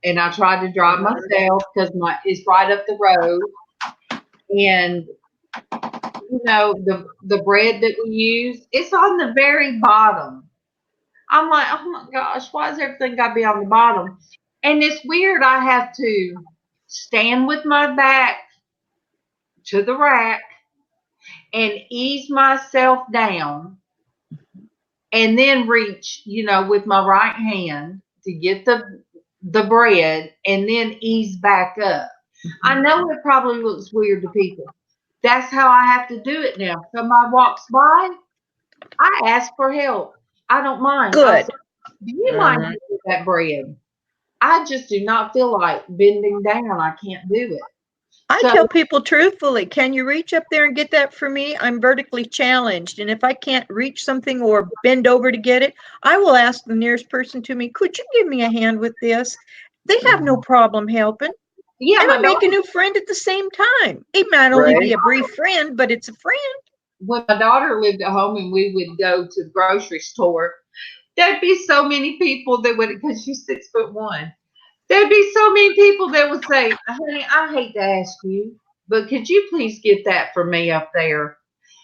[SPEAKER 1] and I try to drive myself because it's right up the road, and you know the bread that we use, it's on the very bottom. I'm like, oh my gosh, why is everything got to be on the bottom? And it's weird. I have to stand with my back to the rack and ease myself down, and then reach, you know, with my right hand to get the bread, and then ease back up. I know it probably looks weird to people. That's how I have to do it now. Somebody walks by, I ask for help. I don't mind. I
[SPEAKER 3] Good.
[SPEAKER 1] say, do you mind getting that bread? I just do not feel like bending down. I can't do it.
[SPEAKER 3] I
[SPEAKER 1] So
[SPEAKER 3] tell people truthfully, can you reach up there and get that for me? I'm vertically challenged. And if I can't reach something or bend over to get it, I will ask the nearest person to me, could you give me a hand with this? They have no problem helping.
[SPEAKER 1] yeah,
[SPEAKER 3] And
[SPEAKER 1] my
[SPEAKER 3] I make a
[SPEAKER 1] daughter,
[SPEAKER 3] new friend at the same time. It might only be a brief friend, but it's a friend.
[SPEAKER 1] when my daughter lived at home and we would go to the grocery store, there'd be so many people that would, because she's 6'1". There'd be so many people that would say, honey, I hate to ask you, but could you please get that for me up there?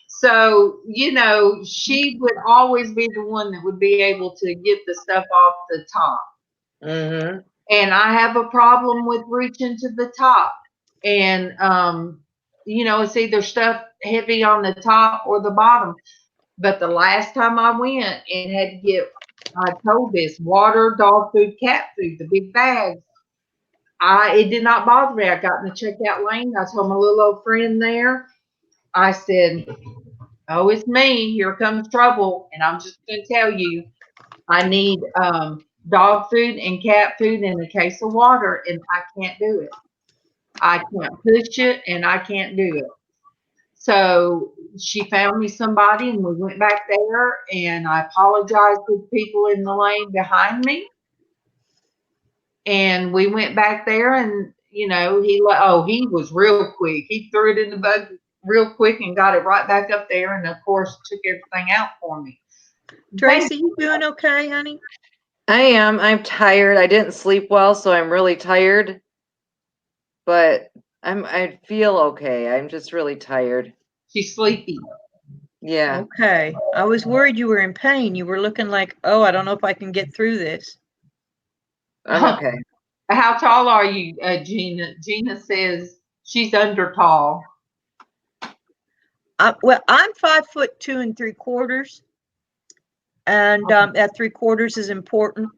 [SPEAKER 1] So, you know, she would always be the one that would be able to get the stuff off the top.
[SPEAKER 2] Mm-hmm.
[SPEAKER 1] And I have a problem with reaching to the top. And, you know, it's either stuff heavy on the top or the bottom. But the last time I went and had to get, I told this, water, dog food, cat food, the big bags. It did not bother me. I got in the checkout lane. I told my little old friend there, I said, oh, it's me. Here comes trouble. And I'm just going to tell you, I need dog food and cat food and a case of water, and I can't do it. I can't push it, and I can't do it. So she found me somebody, and we went back there, and I apologized to the people in the lane behind me. And we went back there, and you know, he was real quick. He threw it in the bucket real quick and got it right back up there, and of course took everything out for me.
[SPEAKER 3] Traci, you doing okay, honey?
[SPEAKER 2] I am. I'm tired. I didn't sleep well, so I'm really tired. But I feel okay. I'm just really tired.
[SPEAKER 1] She's sleepy.
[SPEAKER 2] Yeah.
[SPEAKER 3] Okay. I was worried you were in pain. You were looking like, oh, I don't know if I can get through this.
[SPEAKER 2] I'm okay.
[SPEAKER 1] How tall are you, Geanna? Geanna says she's under tall.
[SPEAKER 3] Well, I'm 5'2 3/4, and that 3/4 is important.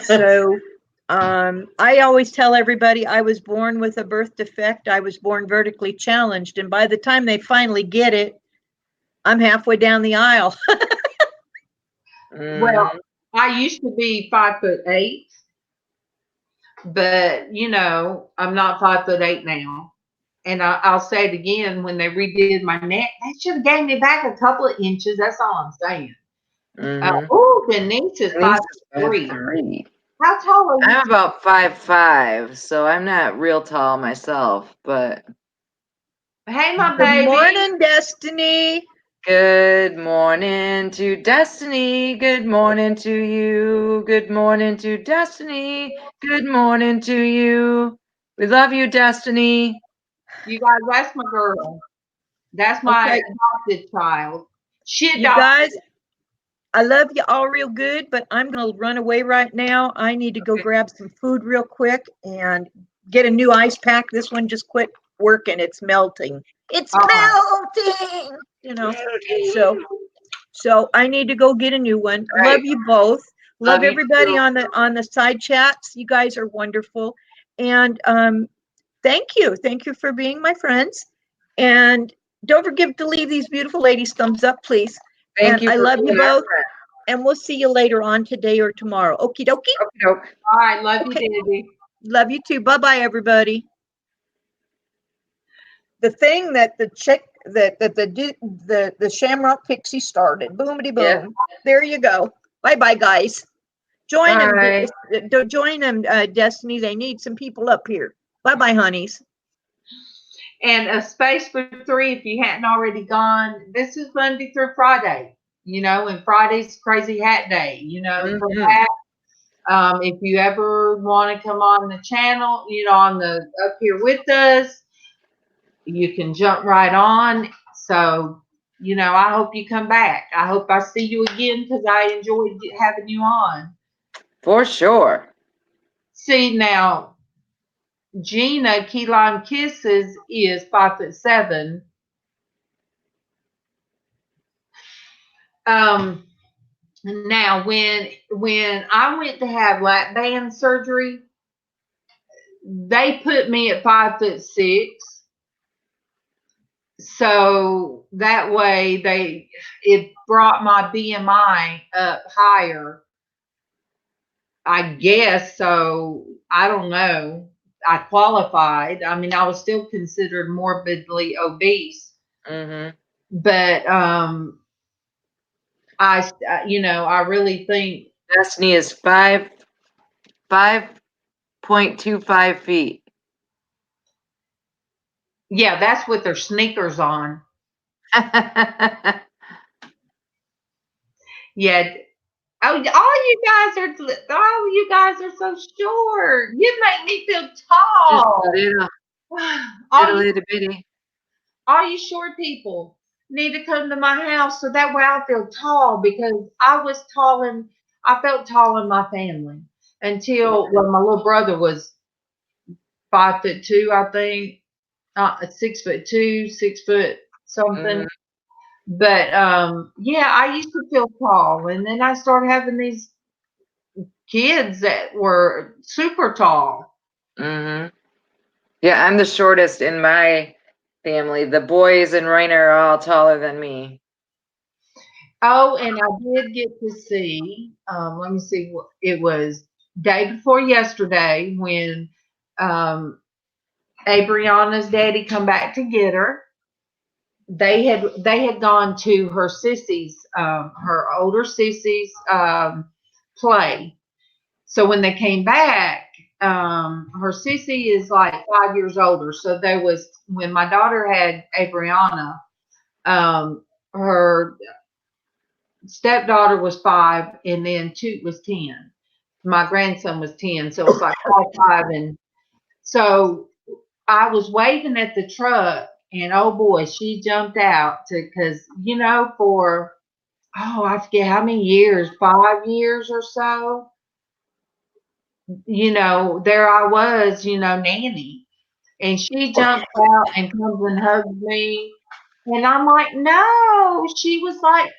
[SPEAKER 3] So I always tell everybody I was born with a birth defect. I was born vertically challenged, and by the time they finally get it, I'm halfway down the aisle.
[SPEAKER 1] Well, I used to be 5'8", but you know I'm not 5'8" now. And I'll say it again, when they redid my neck, they should have gave me back a couple of inches. That's all I'm saying.
[SPEAKER 2] Mm-hmm.
[SPEAKER 1] Denise is 5'3". How tall are you?
[SPEAKER 2] I'm about 5'5", so I'm not real tall myself, but
[SPEAKER 1] Hey, my
[SPEAKER 3] Good
[SPEAKER 1] baby.
[SPEAKER 3] morning, Destiny.
[SPEAKER 2] good morning to Destiny. Good morning to you. Good morning to Destiny. Good morning to you. We love you, Destiny.
[SPEAKER 1] You guys, that's my girl. That's my
[SPEAKER 3] Okay,
[SPEAKER 1] adopted child. She
[SPEAKER 3] you
[SPEAKER 1] adopted.
[SPEAKER 3] guys, I love you all real good, but I'm going to run away right now. I need to go grab some food real quick and get a new ice pack. This one just quit working. It's melting. It's melting, you know. So I need to go get a new one.
[SPEAKER 2] Right.
[SPEAKER 3] Love you both. Love
[SPEAKER 2] Love you
[SPEAKER 3] everybody
[SPEAKER 2] too.
[SPEAKER 3] on the side chats. You guys are wonderful. And thank you. Thank you for being my friends. And don't forget to leave these beautiful ladies thumbs up, please.
[SPEAKER 2] Thank
[SPEAKER 3] And
[SPEAKER 2] you
[SPEAKER 3] I
[SPEAKER 2] for
[SPEAKER 3] love you
[SPEAKER 2] being our
[SPEAKER 3] both. And we'll see you later on today or tomorrow. Okie dokie.
[SPEAKER 2] friend. Okey-doke.
[SPEAKER 1] All right, love
[SPEAKER 3] Okay.
[SPEAKER 1] you, Debbie.
[SPEAKER 3] Love you too. Bye-bye, everybody. The thing that the Shamrock Pixie started. Boomity boom.
[SPEAKER 2] Yeah.
[SPEAKER 3] There you go. Bye-bye, guys. Join
[SPEAKER 2] Bye.
[SPEAKER 3] them. Join them, Destiny. They need some people up here. Bye-bye, honeys.
[SPEAKER 1] And a space for 3 if you hadn't already gone. This is Monday through Friday, and Friday's Crazy Hat Day, for that. If you ever want to come on the channel, up here with us, you can jump right on. So, I hope you come back. I hope I see you again because I enjoyed having you on.
[SPEAKER 2] For sure.
[SPEAKER 1] See, now, Geanna Key Lime Kisses is 5'7". Now when I went to have lap band surgery, they put me at 5'6". So that way it brought my BMI up higher. I guess so. I don't know. I qualified. I mean, I was still considered morbidly obese, but I really think
[SPEAKER 2] Destiny is 5.25 feet.
[SPEAKER 1] yeah, that's with their sneakers on. Yeah. Oh, all you guys are so short. You make me feel
[SPEAKER 2] Just
[SPEAKER 1] tall.
[SPEAKER 2] little bitty.
[SPEAKER 1] All you short people need to come to my house so that way I feel tall because I felt tall in my family until my little brother was 5'2", I think, 6'2", 6 foot something. But yeah, I used to feel tall, and then I started having these kids that were super tall.
[SPEAKER 2] Yeah, I'm the shortest in my family. The boys and Rainer are all taller than me.
[SPEAKER 1] Oh, and I did get to see. Let me see what it was. Day before yesterday when Abriana's daddy come back to get her. They had gone to her her older sissy's play. So when they came back, her sissy is like 5 years older. So when my daughter had Abriana, her stepdaughter was 5, and then Toot was 10. My grandson was 10, so it was like 5, and so I was waving at the truck, and oh boy, she jumped out because for I forget how many years, 5 years or so. There I was, nanny. And she jumped out and comes and hugs me. And I'm like, no, she was like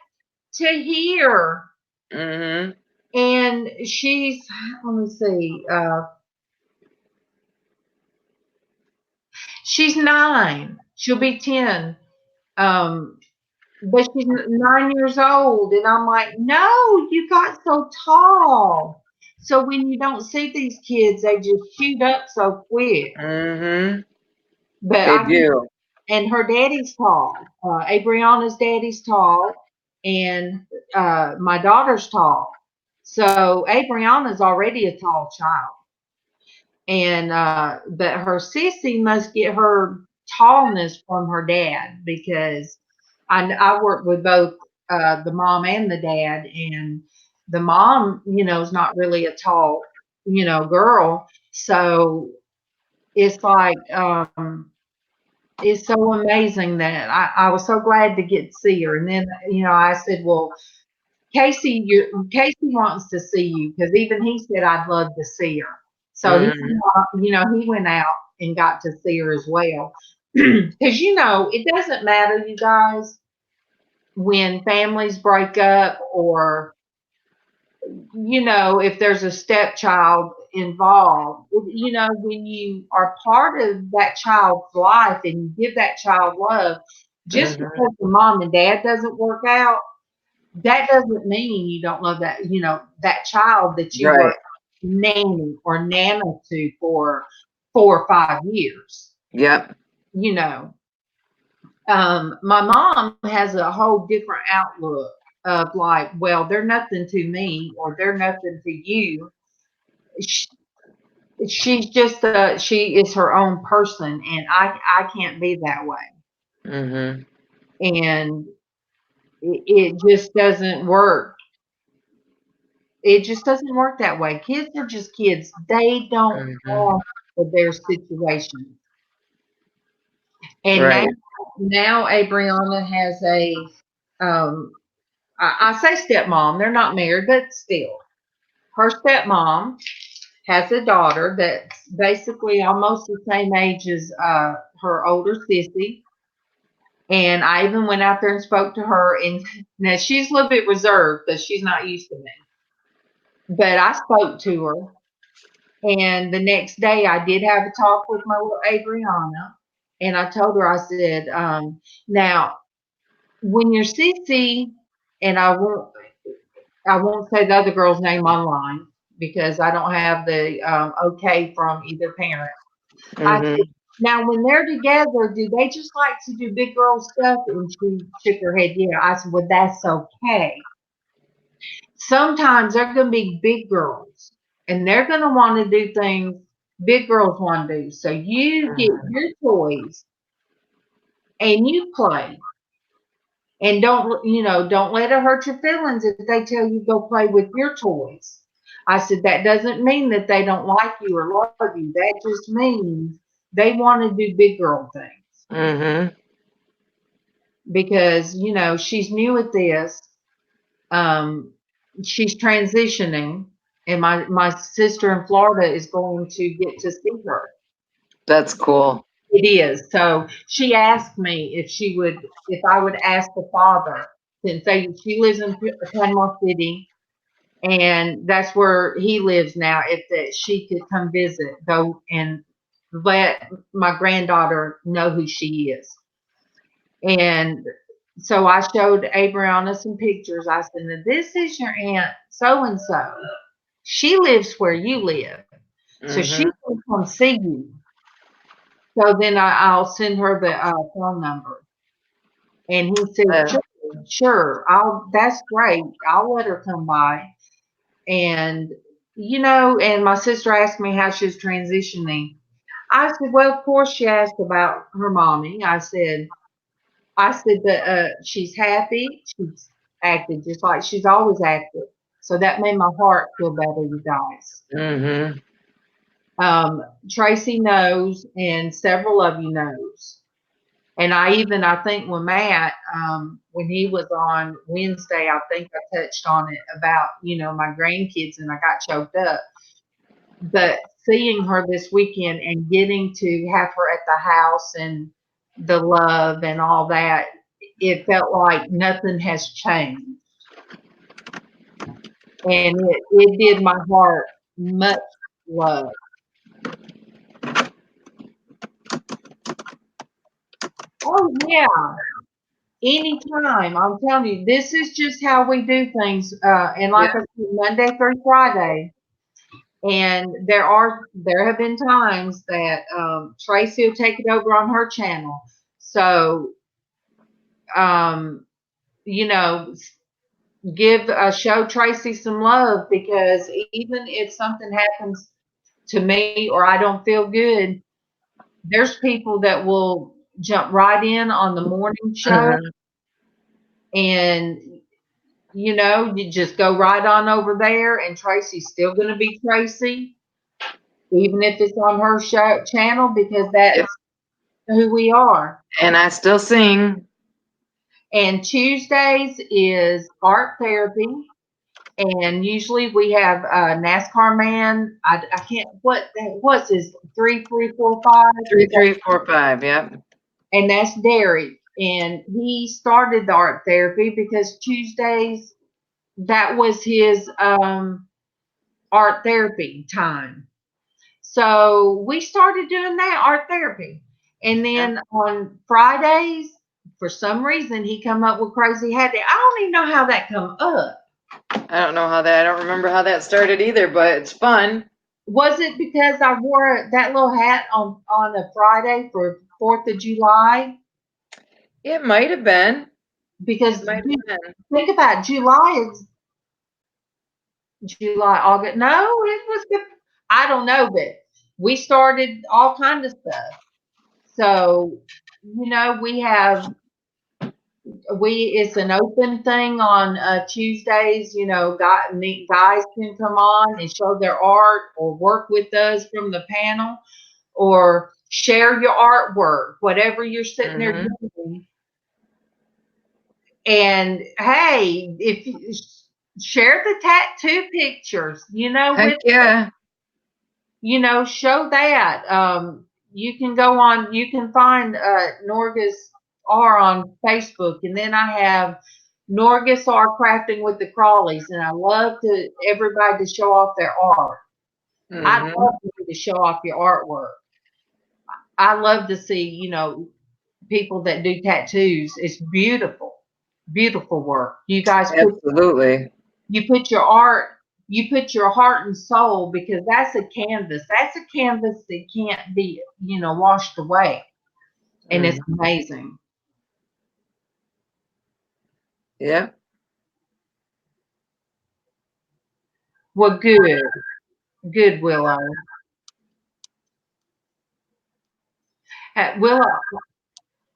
[SPEAKER 1] to here. And she's, let me see, she's 9. She'll be 10. But she's 9 years old. And I'm like, no, you got so tall. So when you don't see these kids, they just shoot up so quick. But
[SPEAKER 2] They do.
[SPEAKER 1] And her daddy's tall. Abriana's daddy's tall, and my daughter's tall. So Abriana's already a tall child. And but her sissy must get her tallness from her dad, because I work with both the mom and the dad, and the mom, is not really a tall, girl. So it's like it's so amazing that I was so glad to get to see her. And then I said, well, Casey wants to see you, because even he said I'd love to see her. So he went out and got to see her as well. Because it doesn't matter, you guys, when families break up, or if there's a stepchild involved, when you are part of that child's life and you give that child love, just because the mom and dad doesn't work out, that doesn't mean you don't love that, that child that you were nanny or nana to for 4 or 5 years.
[SPEAKER 2] Yep.
[SPEAKER 1] My mom has a whole different outlook of like, well, they're nothing to me, or they're nothing to you. She's just she is her own person, and I can't be that way. And it just doesn't work. It just doesn't work that way. Kids are just kids. They don't fall for their situations. And now Abriana has a I say stepmom. They're not married, but still, her stepmom has a daughter that's basically almost the same age as her older sissy. And I even went out there and spoke to her. And now she's a little bit reserved because she's not used to me. But I spoke to her. And the next day I did have a talk with my little Abriana. And I told her, I said, now, when your sissy, and I won't say the other girl's name online, because I don't have the okay from either parent. I said, now, when they're together, do they just like to do big girl stuff? And she shook her head, yeah. I said, well, that's okay. Sometimes they're going to be big girls, and they're going to want to do things big girls want to do. So you get your toys, and you play. And don't let it hurt your feelings if they tell you go play with your toys. I said, that doesn't mean that they don't like you or love you. That just means they want to do big girl things. Because, she's new at this. She's transitioning, and my sister in Florida is going to get to see her.
[SPEAKER 2] That's cool.
[SPEAKER 1] It is. So she asked me if I would ask the father, since she lives in Panama City, and that's where he lives now, if that she could come visit, go and let my granddaughter know who she is. And so I showed Abriana some pictures. I said, now, this is your aunt so-and-so. She lives where you live. So she can come see you. So then I'll send her the phone number. And he said, sure, that's great. I'll let her come by. And, and my sister asked me how she's transitioning. I said, well, of course, she asked about her mommy. I said that she's happy. She's acted just like she's always acted. So that made my heart feel better, you guys. Traci knows, and several of you knows. And I think when Matt, when he was on Wednesday, I think I touched on it about, my grandkids, and I got choked up. But seeing her this weekend and getting to have her at the house and the love and all that, it felt like nothing has changed. And it did my heart much love. Oh, yeah. Anytime. I'm telling you, this is just how we do things. And like I said, Monday through Friday. And there have been times that Traci will take it over on her channel. So, show Traci some love, because even if something happens to me or I don't feel good, there's people that will jump right in on the morning show, and you just go right on over there, and Traci's still going to be Traci, even if it's on her show channel, because that's who we are.
[SPEAKER 2] And I still sing.
[SPEAKER 1] And Tuesdays is art therapy. And usually we have NascarMan. I can't, what's his 3345?
[SPEAKER 2] 3345, yep.
[SPEAKER 1] And that's Derek. And he started the art therapy because Tuesdays, that was his art therapy time. So we started doing that art therapy. And then on Fridays, for some reason, he come up with Crazy Hat Day. I don't even know how that come up.
[SPEAKER 2] I don't remember how that started either, but it's fun.
[SPEAKER 1] Was it because I wore that little hat on a Friday for 4th of July?
[SPEAKER 2] It might have been.
[SPEAKER 1] Because think about it, July is July, August. No, it was good. I don't know, but we started all kinds of stuff. So, it's an open thing on Tuesdays. Guys can come on and show their art or work with us from the panel or share your artwork, whatever you're sitting there doing. And hey, if you share the tattoo pictures, show that. You can go on, you can find Norgus R on Facebook, and then I have Norgus R Crafting with the Crawlies, and I love everybody to show off their art. I love you to show off your artwork. I love to see, people that do tattoos. It's beautiful, beautiful work. You guys,
[SPEAKER 2] absolutely.
[SPEAKER 1] You put your art. You put your heart and soul, because that's a canvas. That's a canvas that can't be, washed away. And it's amazing.
[SPEAKER 2] Yeah.
[SPEAKER 1] Well, good. Good, Willow. Willow,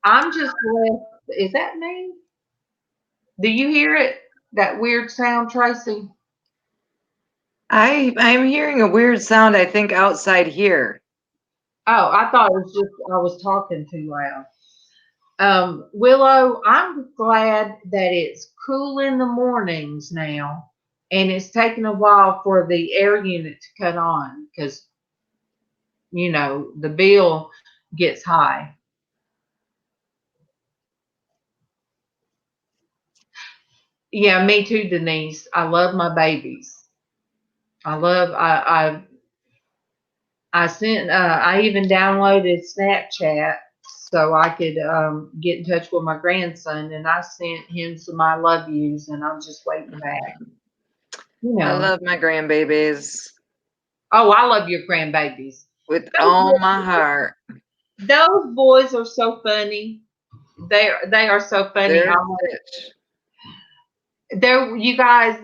[SPEAKER 1] I'm just blessed. Is that me? Do you hear it? That weird sound, Traci?
[SPEAKER 2] I'm hearing a weird sound, I think, outside here.
[SPEAKER 1] Oh, I thought it was just I was talking too loud. Willow, I'm glad that it's cool in the mornings now, and it's taken a while for the air unit to cut on, because the bill gets high. Yeah, me too, Denise. I love my babies. I even downloaded Snapchat so I could get in touch with my grandson, and I sent him some I love yous, and I'm just waiting back.
[SPEAKER 2] I love my grandbabies.
[SPEAKER 1] Oh, I love your grandbabies.
[SPEAKER 2] With all my heart.
[SPEAKER 1] Those boys are so funny. They are so funny. You guys,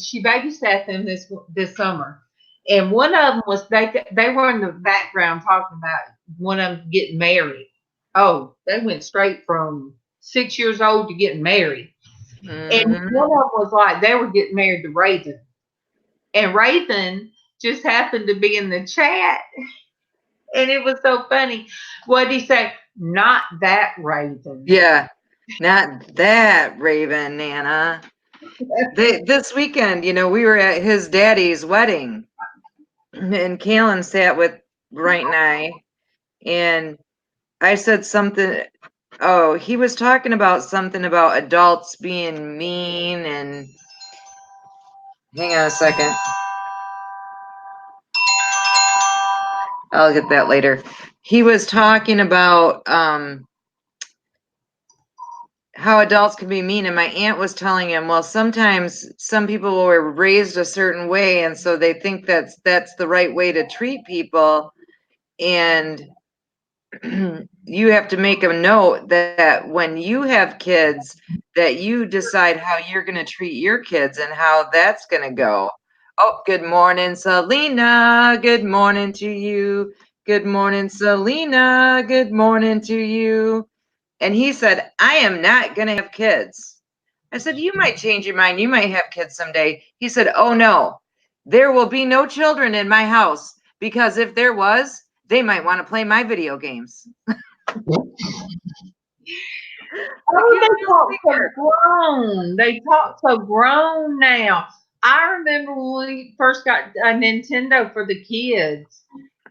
[SPEAKER 1] she babysat them this summer. And one of them was they were in the background talking about one of them getting married. Oh, they went straight from 6 years old to getting married. And one of them was like, they were getting married to Raven. And Raven just happened to be in the chat. And it was so funny. What did he say? Not that Raven.
[SPEAKER 2] Yeah, not that Raven, Nana. This weekend, we were at his daddy's wedding. And Kalen sat with Bright and I, and I said something. Oh, he was talking about something about adults being mean, and hang on a second. I'll get that later. He was talking about how adults can be mean, and my aunt was telling him, well, sometimes some people were raised a certain way, and so they think that's the right way to treat people. And you have to make a note that when you have kids, that you decide how you're going to treat your kids and how that's going to go. Oh, good morning, Selena. Good morning to you. Good morning, Selena. Good morning to you. And he said, I am not going to have kids. I said, you might change your mind. You might have kids someday. He said, oh, no, there will be no children in my house, because if there was, they might want to play my video games.
[SPEAKER 1] Oh, they talk so grown. They talk so grown now. I remember when we first got a Nintendo for the kids,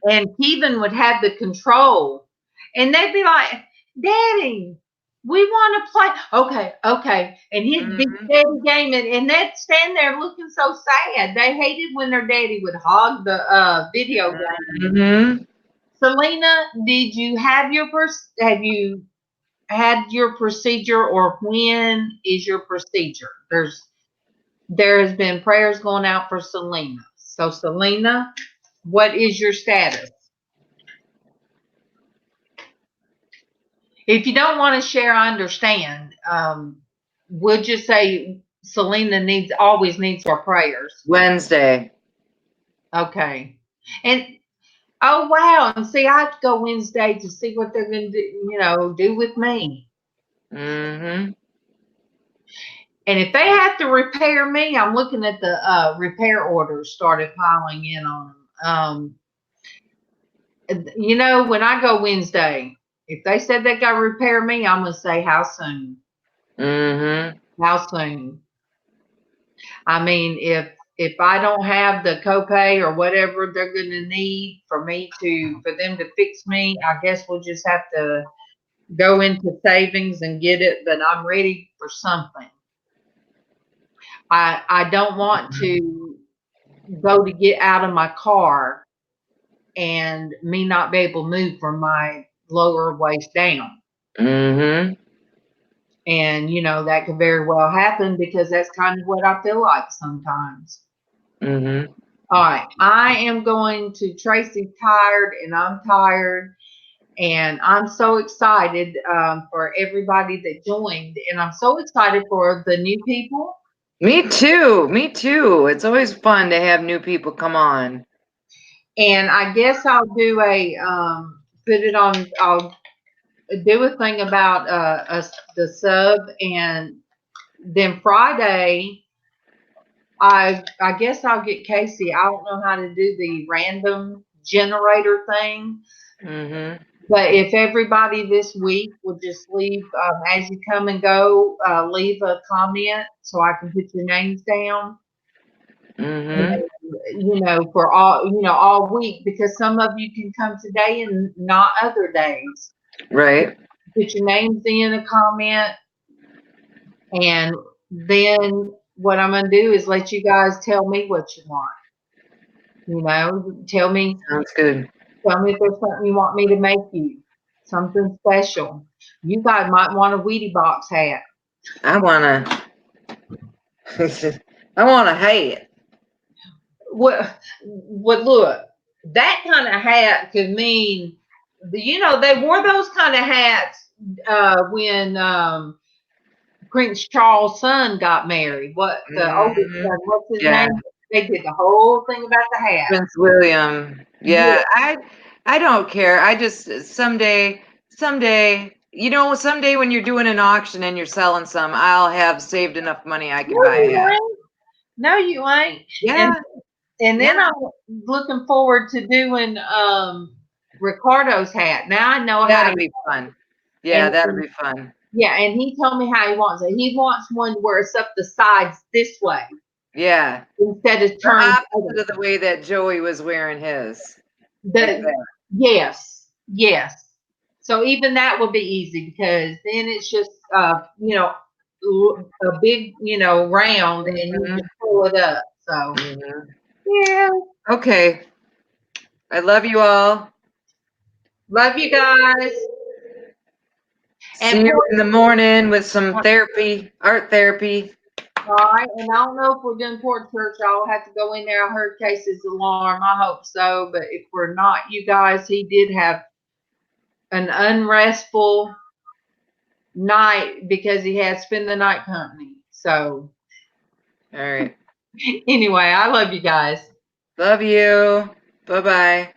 [SPEAKER 1] and Kevin would have the control, and they'd be like, "Daddy, we want to play." Okay, okay, and he'd be daddy gaming, and they'd stand there looking so sad. They hated when their daddy would hog the video game. Selena, did you have your have you had your procedure, or when is your procedure? There has been prayers going out for Selena. So Selena, what is your status? If you don't want to share, I understand. We'll just say Selena always needs our prayers.
[SPEAKER 2] Wednesday.
[SPEAKER 1] Okay. And oh wow, and see, I have to go Wednesday to see what they're gonna do with me. And if they have to repair me, I'm looking at the repair orders started piling in on them. When I go Wednesday, if they said they got to repair me, I'm going to say, how soon? How soon? I mean, if I don't have the copay or whatever they're going to need for them to fix me, I guess we'll just have to go into savings and get it. But I'm ready for something. I don't want to go to get out of my car and me not be able to move from my lower waist down. And that could very well happen, because that's kind of what I feel like sometimes. All right, I am going to Traci's tired, and I'm tired, and I'm so excited for everybody that joined, and I'm so excited for the new people.
[SPEAKER 2] Me too. Me too. It's always fun to have new people come on.
[SPEAKER 1] And I guess I'll do I'll do a thing about the sub, and then Friday, I guess I'll get Casey. I don't know how to do the random generator thing. But if everybody this week will just leave, as you come and go, leave a comment so I can put your names down. For all week, because some of you can come today and not other days. Right. Put your names in a comment, and then what I'm going to do is let you guys tell me what you want. Tell me. Sounds good. Tell me if there's something you want me to make you. Something special. You guys might want a Wheatie Box hat.
[SPEAKER 2] I want a hat.
[SPEAKER 1] What look, that kind of hat could mean, they wore those kind of hats when Prince Charles' son got married. What's his name? They did the whole thing about the hat.
[SPEAKER 2] Prince William. Yeah. I don't care. I just someday when you're doing an auction and you're selling some, I'll have saved enough money I can buy a hat.
[SPEAKER 1] No, you ain't.
[SPEAKER 2] Yeah.
[SPEAKER 1] And then I'm looking forward to doing Ricardo's hat. Now I know
[SPEAKER 2] that'll be fun. Yeah, that'll be fun.
[SPEAKER 1] Yeah, and he told me how he wants it. He wants one where it's up the sides this way.
[SPEAKER 2] Yeah.
[SPEAKER 1] Instead of turning
[SPEAKER 2] opposite of the way that Joey was wearing his.
[SPEAKER 1] Yes. So even that will be easy, because then it's just a big round, and you just pull it up. So yeah.
[SPEAKER 2] Okay. I love you all.
[SPEAKER 1] Love you guys.
[SPEAKER 2] See you in the morning with some art therapy.
[SPEAKER 1] All right, and I don't know if we're doing Porch Church. I'll have to go in there. I heard Casey's alarm. I hope so, but if we're not, you guys, he did have an unrestful night because he had spend the night company. So
[SPEAKER 2] All right.
[SPEAKER 1] anyway, I love you guys.
[SPEAKER 2] Love you. Bye-bye.